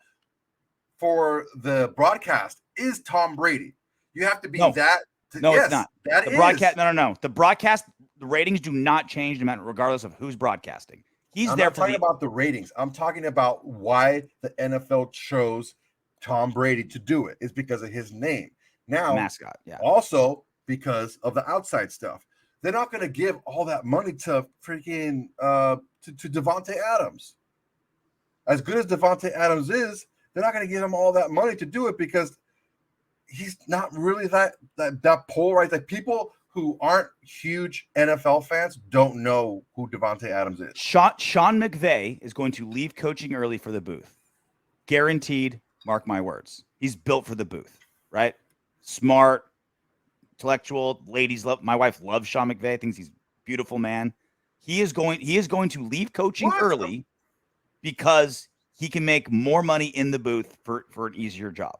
for the broadcast is Tom Brady. You have to be that. It's not. Broadcast. No. The broadcast, the ratings do not change regardless of who's broadcasting. I'm not talking about the ratings. I'm talking about why the NFL chose Tom Brady to do it. It's because of his name. Now, mascot. Yeah. Also because of the outside stuff. They're not going to give all that money to freaking to Devontae Adams. As good as Devontae Adams is, they're not going to give him all that money to do it because he's not really that polarized. Like people who aren't huge NFL fans don't know who Devontae Adams is. Sean McVay is going to leave coaching early for the booth. Guaranteed, mark my words. He's built for the booth, right? Smart, intellectual, ladies love. My wife loves Sean McVay, thinks he's a beautiful man. He is going to leave coaching early because he can make more money in the booth for an easier job.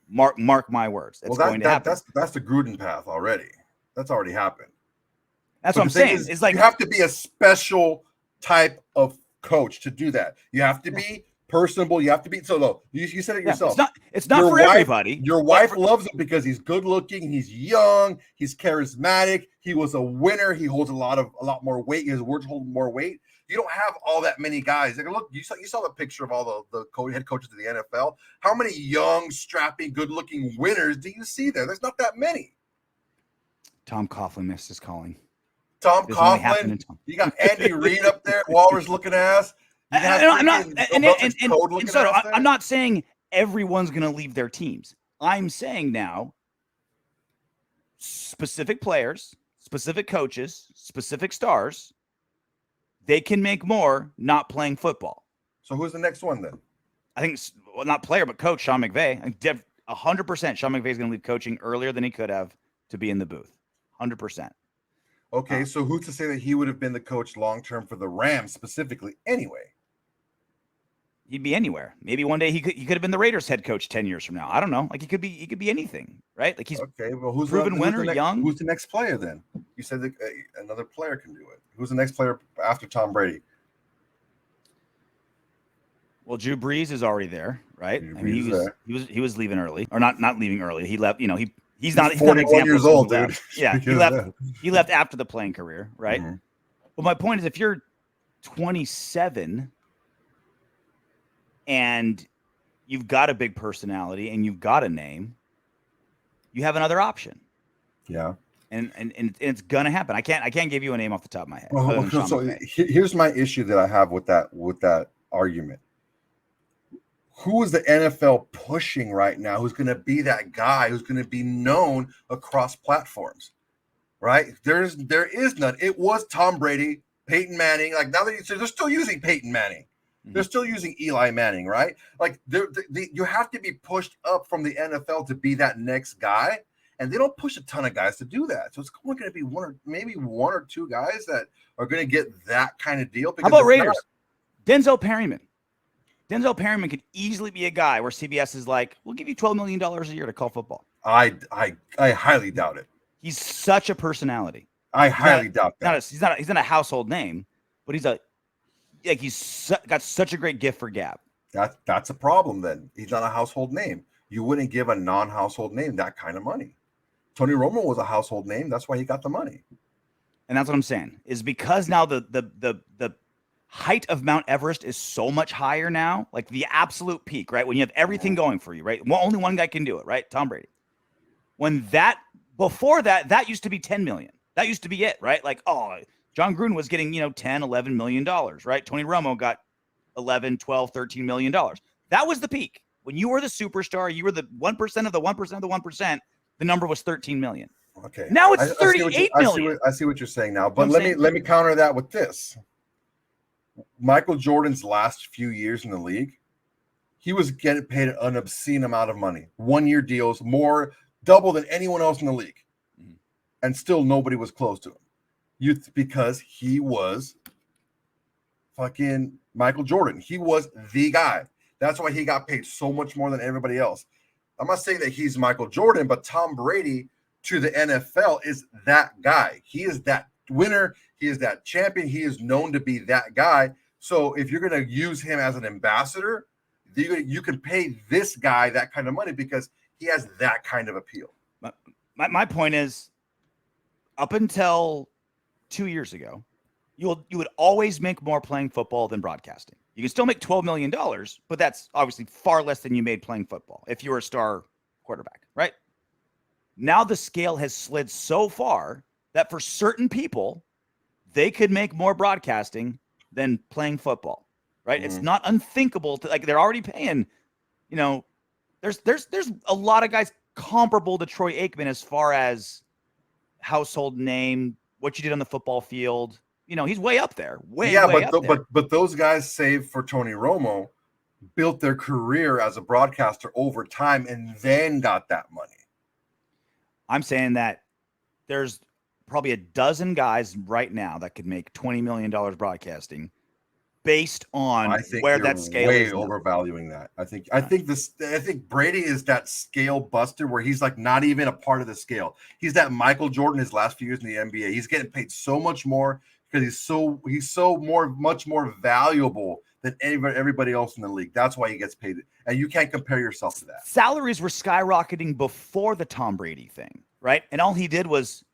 Mark my words. It's going to happen. That's the Gruden path already. That's already happened. That's what I'm saying. It's like you have to be a special type of coach to do that. You have to be personable. You have to be you said it yourself. It's not for everybody. Your wife loves him because he's good looking, he's young, he's charismatic, he was a winner, he holds a lot more weight, his words hold more weight. You don't have all that many guys. Like, look, you saw the picture of all the head coaches of the NFL. How many young, strapping, good-looking winners do you see there? There's not that many. Tom Coughlin missed his calling. Tom Coughlin. You got Andy Reid up there, Walrus looking ass. I'm not saying everyone's going to leave their teams. I'm saying now specific players, specific coaches, specific stars, they can make more not playing football. So who's the next one then? I think, well, not player, but coach Sean McVay. 100% Sean McVay is going to leave coaching earlier than he could have to be in the booth. 100%. Okay, so who's to say that he would have been the coach long-term for the Rams specifically anyway? He'd be anywhere. Maybe one day he could have been the Raiders head coach 10 years from now. I don't know. Like he could be anything, right? Like he's okay. Well, who's proven winner, young. Who's the next player then? You said that another player can do it. Who's the next player after Tom Brady? Well, Drew Brees is already there, right? Drew I mean, Brees he was leaving early, or not leaving early. He left. You know, he's not 41 years old, dude. Yeah, he left after the playing career, right? Mm-hmm. Well, my point is, if you're 27 and you've got a big personality and you've got a name, you have another option. Yeah. And it's gonna happen. I can't give you a name off the top of my head. Well, so here's my issue that I have with that argument. Who is the NFL pushing right now? Who's going to be that guy who's going to be known across platforms? Right? There is none. It was Tom Brady, Peyton Manning. Like now they're still using Peyton Manning. Mm-hmm. They're still using Eli Manning, right? Like you have to be pushed up from the NFL to be that next guy, and they don't push a ton of guys to do that. So it's only going to be one or two guys that are going to get that kind of deal. How about Raiders? Denzel Perryman. Denzel Perryman could easily be a guy where CBS is like, we'll give you $12 million a year to call football. I highly doubt it. He's such a personality. I highly doubt that. He's not a household name, but he's got such a great gift for gab. That's a problem then. He's not a household name. You wouldn't give a non-household name that kind of money. Tony Romo was a household name. That's why he got the money. And that's what I'm saying, is because now the height of Mount Everest is so much higher now, like the absolute peak, right? When you have everything going for you, right? Well, only one guy can do it, right? Tom Brady. Before that used to be 10 million. That used to be it, right? Like, oh, John Gruden was getting, 10, 11 million dollars, right? Tony Romo got 11, 12, 13 million dollars. That was the peak. When you were the superstar, you were the 1% of the 1% of the 1%, the number was 13 million. Okay. Now it's 38 million. I see what you're saying now, but let me counter that with this. Michael Jordan's last few years in the league, he was getting paid an obscene amount of money. 1-year deals, more double than anyone else in the league. Mm-hmm. And still nobody was close to him. Because he was fucking Michael Jordan. He was the guy. That's why he got paid so much more than everybody else. I'm not saying that he's Michael Jordan, but Tom Brady to the NFL is that guy. He is that winner. He is that champion. He is known to be that guy. So if you're going to use him as an ambassador, you can pay this guy that kind of money because he has that kind of appeal. My point is, up until 2 years ago, you would always make more playing football than broadcasting. You can still make $12 million, but that's obviously far less than you made playing football if you were a star quarterback, right? Now the scale has slid so far that for certain people, they could make more broadcasting than playing football, right? Mm-hmm. It's not unthinkable to, like, they're already paying, there's a lot of guys comparable to Troy Aikman as far as household name, what you did on the football field. He's way up there. But those guys, save for Tony Romo, built their career as a broadcaster over time and then got that money. I'm saying that there's probably a dozen guys right now that could make $20 million broadcasting based on where that scale is. Overvaluing that. I think Brady is that scale buster where he's like not even a part of the scale. He's that Michael Jordan his last few years in the NBA. He's getting paid so much more because he's much more valuable than everybody else in the league. That's why he gets paid. And you can't compare yourself to that. Salaries were skyrocketing before the Tom Brady thing, right? And all he did was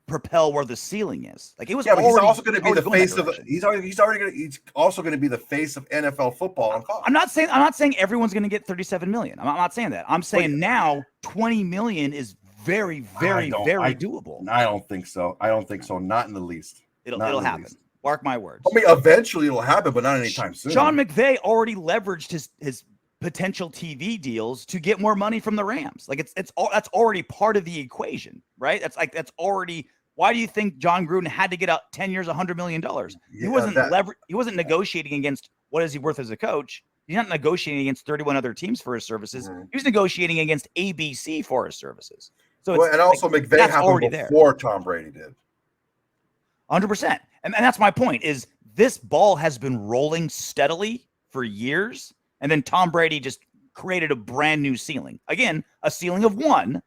propel where the ceiling is. Like it was. Yeah, but already, he's also going to be the going that face of. direction. He's also going to be the face of NFL football on Fox. I'm not saying everyone's going to get 37 million. I'm not saying that. I'm saying now 20 million is very, very, very doable. I don't think so. Not in the least. It'll happen. Mark my words. I mean, eventually it'll happen, but not anytime soon. Sean McVay already leveraged his potential TV deals to get more money from the Rams. Like that's already part of the equation, right? That's already. Why do you think John Gruden had to get out 10 years, $100 million? He wasn't negotiating against what is he worth as a coach. He's not negotiating against 31 other teams for his services. He was negotiating against ABC for his services. So and also McVay happened before Tom Brady did. 100%. And that's my point is this ball has been rolling steadily for years. And then Tom Brady just created a brand new ceiling. Again, a ceiling of 1.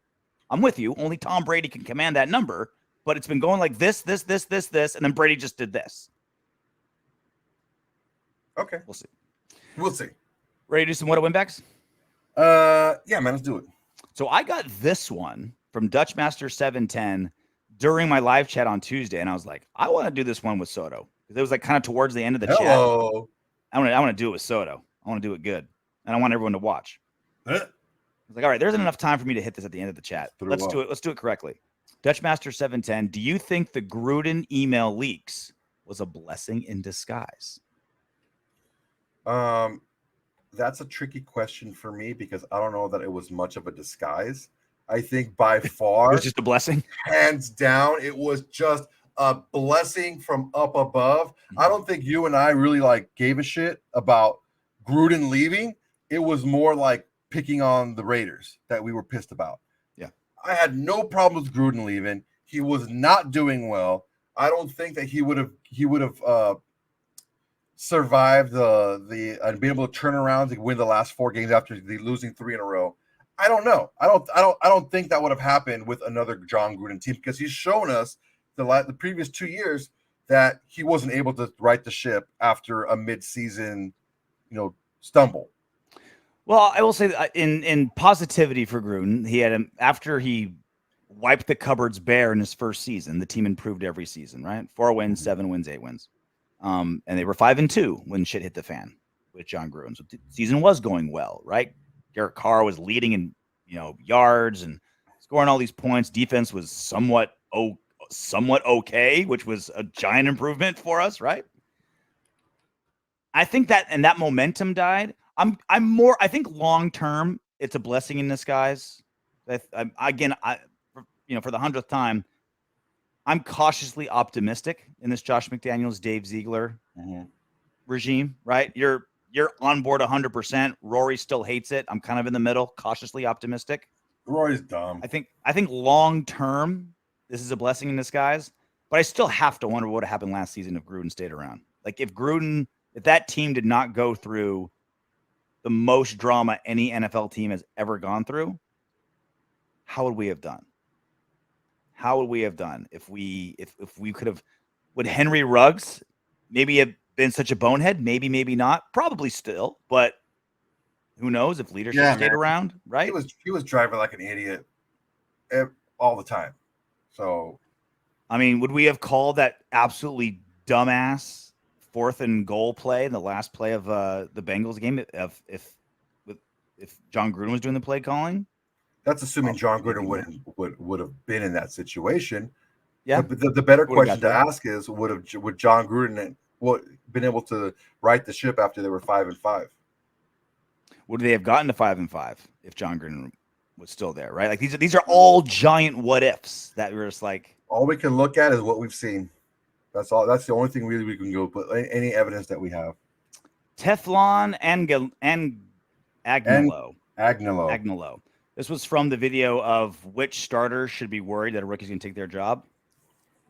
I'm with you. Only Tom Brady can command that number. But it's been going like this, and then Brady just did this. Okay. We'll see. Ready to do some what at Windbags? Yeah, man, let's do it. So I got this one from Dutchmaster710 during my live chat on Tuesday, and I was like, I want to do this one with Soto. Because it was like kind of towards the end of the chat. I want to do it with Soto. I want to do it good. And I want everyone to watch. I was like, all right, there's enough time for me to hit this at the end of the chat. Let's do it. Let's do it correctly. Dutchmaster710, do you think the Gruden email leaks was a blessing in disguise? That's a tricky question for me because I don't know that it was much of a disguise. I think by far it was just a blessing. Hands down, it was just a blessing from up above. I don't think you and I really gave a shit about Gruden leaving. It was more like picking on the Raiders that we were pissed about. I had no problem with Gruden leaving. He was not doing well. I don't think that he would have survived the and been able to turn around to win the last 4 games after losing 3 in a row. I don't know. I don't think that would have happened with another John Gruden team because he's shown us the previous 2 years that he wasn't able to right the ship after a mid-season, stumble. Well, I will say that in positivity for Gruden, he had after he wiped the cupboards bare in his first season, the team improved every season, right? 4 wins, 7 wins, 8 wins. And they were 5-2 when shit hit the fan with John Gruden. So the season was going well, right? Derek Carr was leading in, yards and scoring all these points. Defense was somewhat okay, which was a giant improvement for us, right? I think that momentum died. I think long term it's a blessing in disguise. For the 100th time, I'm cautiously optimistic in this Josh McDaniels, Dave Ziegler regime, right? You're on board 100%. Rory still hates it. I'm kind of in the middle, cautiously optimistic. Rory's dumb. I think long term this is a blessing in disguise, but I still have to wonder what would have happened last season if Gruden stayed around. Like if that team did not go through the most drama any NFL team has ever gone through, how would we have done? How would we have done if we could have? Would Henry Ruggs maybe have been such a bonehead? Maybe not. Probably still, but who knows if leadership stayed around, right? He was driving like an idiot all the time. So, I mean, would we have called that absolutely dumbass 4th and goal play in the last play of the Bengals game if John Gruden was doing the play calling? That's assuming John Gruden would have been in that situation. Yeah. But the better question to ask is would John Gruden been able to right the ship after they were 5-5? Would they have gotten to 5-5 if John Gruden was still there? Right? Like these are all giant what ifs that we're just like. All we can look at is what we've seen. That's all. That's the only thing really we can go. But any evidence that we have. Teflon and Agnello. This was from the video of which starters should be worried that a rookie's going to take their job.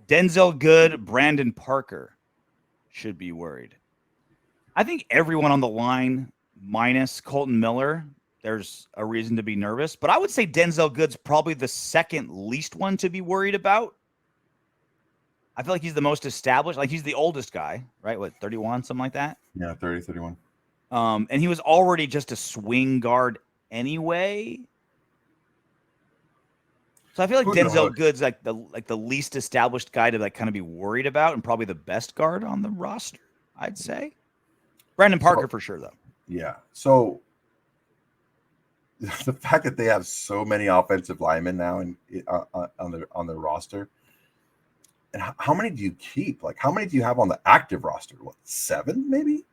Denzel Good, Brandon Parker should be worried. I think everyone on the line, minus Colton Miller, there's a reason to be nervous. But I would say Denzel Good's probably the second least one to be worried about. I feel like he's the most established. Like he's the oldest guy, right? What, 31, something like that? Yeah, 30, 31. And he was already just a swing guard anyway. So I feel like Who Denzel knows? Good's like the least established guy to like kind of be worried about, and probably the best guard on the roster, I'd say. Brandon Parker for sure, though. Yeah. So the fact that they have so many offensive linemen now on their roster, and how many do you keep? Like, how many do you have on the active roster? What, 7 maybe?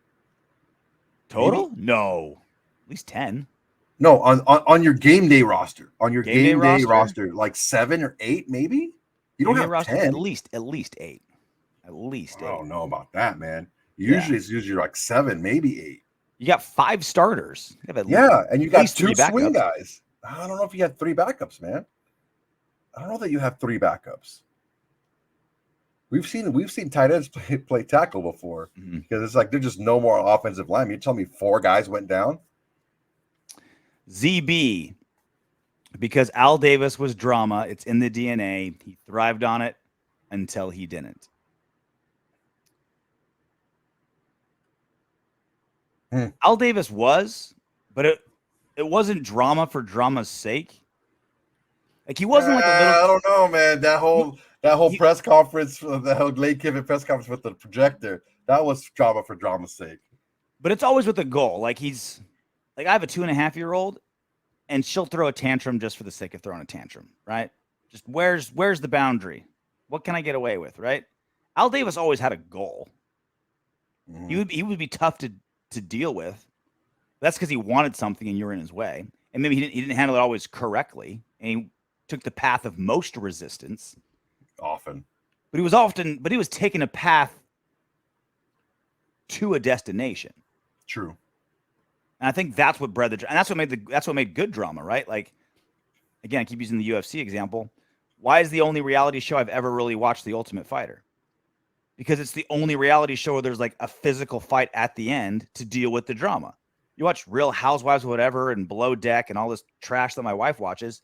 Total? Maybe? No, at least 10. No, on your game day roster. On your game day roster? roster, like 7 or 8 maybe? You don't have roster, 10. At least 8. At least 8. I don't know about that, man. It's usually like 7, maybe 8. You got 5 starters. And you got 2 swing guys. I don't know if you had 3 backups, man. I don't know that you have 3 backups. We've seen tight ends play tackle before because it's like there's just no more offensive line. You tell me 4 guys went down? ZB, because Al Davis was drama. It's in the DNA. He thrived on it until he didn't. Al Davis was, but it wasn't drama for drama's sake. Like he wasn't like a little. I don't know, man. That whole press conference, the whole Lane Kiffin press conference with the projector, that was drama for drama's sake. But it's always with a goal. Like he's like I have a 2.5-year-old, and she'll throw a tantrum just for the sake of throwing a tantrum, right? Just where's the boundary? What can I get away with, right? Al Davis always had a goal. He would be tough to deal with. That's because he wanted something and you were in his way. And maybe he didn't handle it always correctly. And he took the path of most resistance. Often. But he was taking a path to a destination. True. And I think that's what bred and that's what made good drama, right? Like, again, I keep using the UFC example. Why is the only reality show I've ever really watched The Ultimate Fighter? Because it's the only reality show where there's like a physical fight at the end to deal with the drama. You watch Real Housewives, whatever, and Below Deck and all this trash that my wife watches.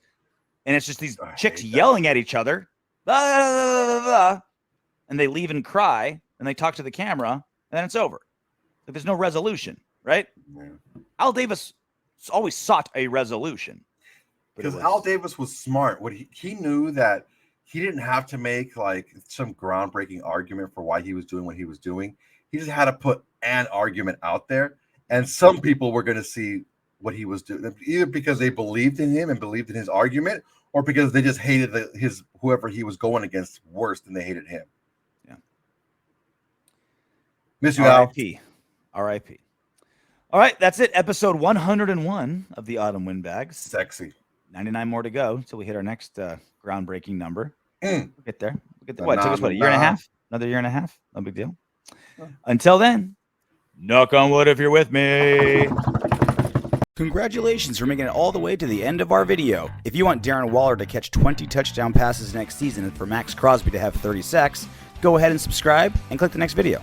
And it's just these chicks yelling at each other. Blah, blah, blah, blah, and they leave and cry and they talk to the camera and then it's over. Like there's no resolution, right? Yeah. Al Davis always sought a resolution. Because Al Davis was smart. What he knew that he didn't have to make like some groundbreaking argument for why he was doing what he was doing. He just had to put an argument out there. And some people were going to see what he was doing, either because they believed in him and believed in his argument, or because they just hated whoever he was going against worse than they hated him. Yeah. Miss you, Al. R.I.P. All right, that's it. Episode 101 of the Autumn Windbags. Sexy. 99 more to go until we hit our next groundbreaking number. We'll get there. What, it took us, a year and a half? Another year and a half? No big deal. Until then, knock on wood if you're with me. Congratulations for making it all the way to the end of our video. If you want Darren Waller to catch 20 touchdown passes next season and for Max Crosby to have 30 sacks, go ahead and subscribe and click the next video.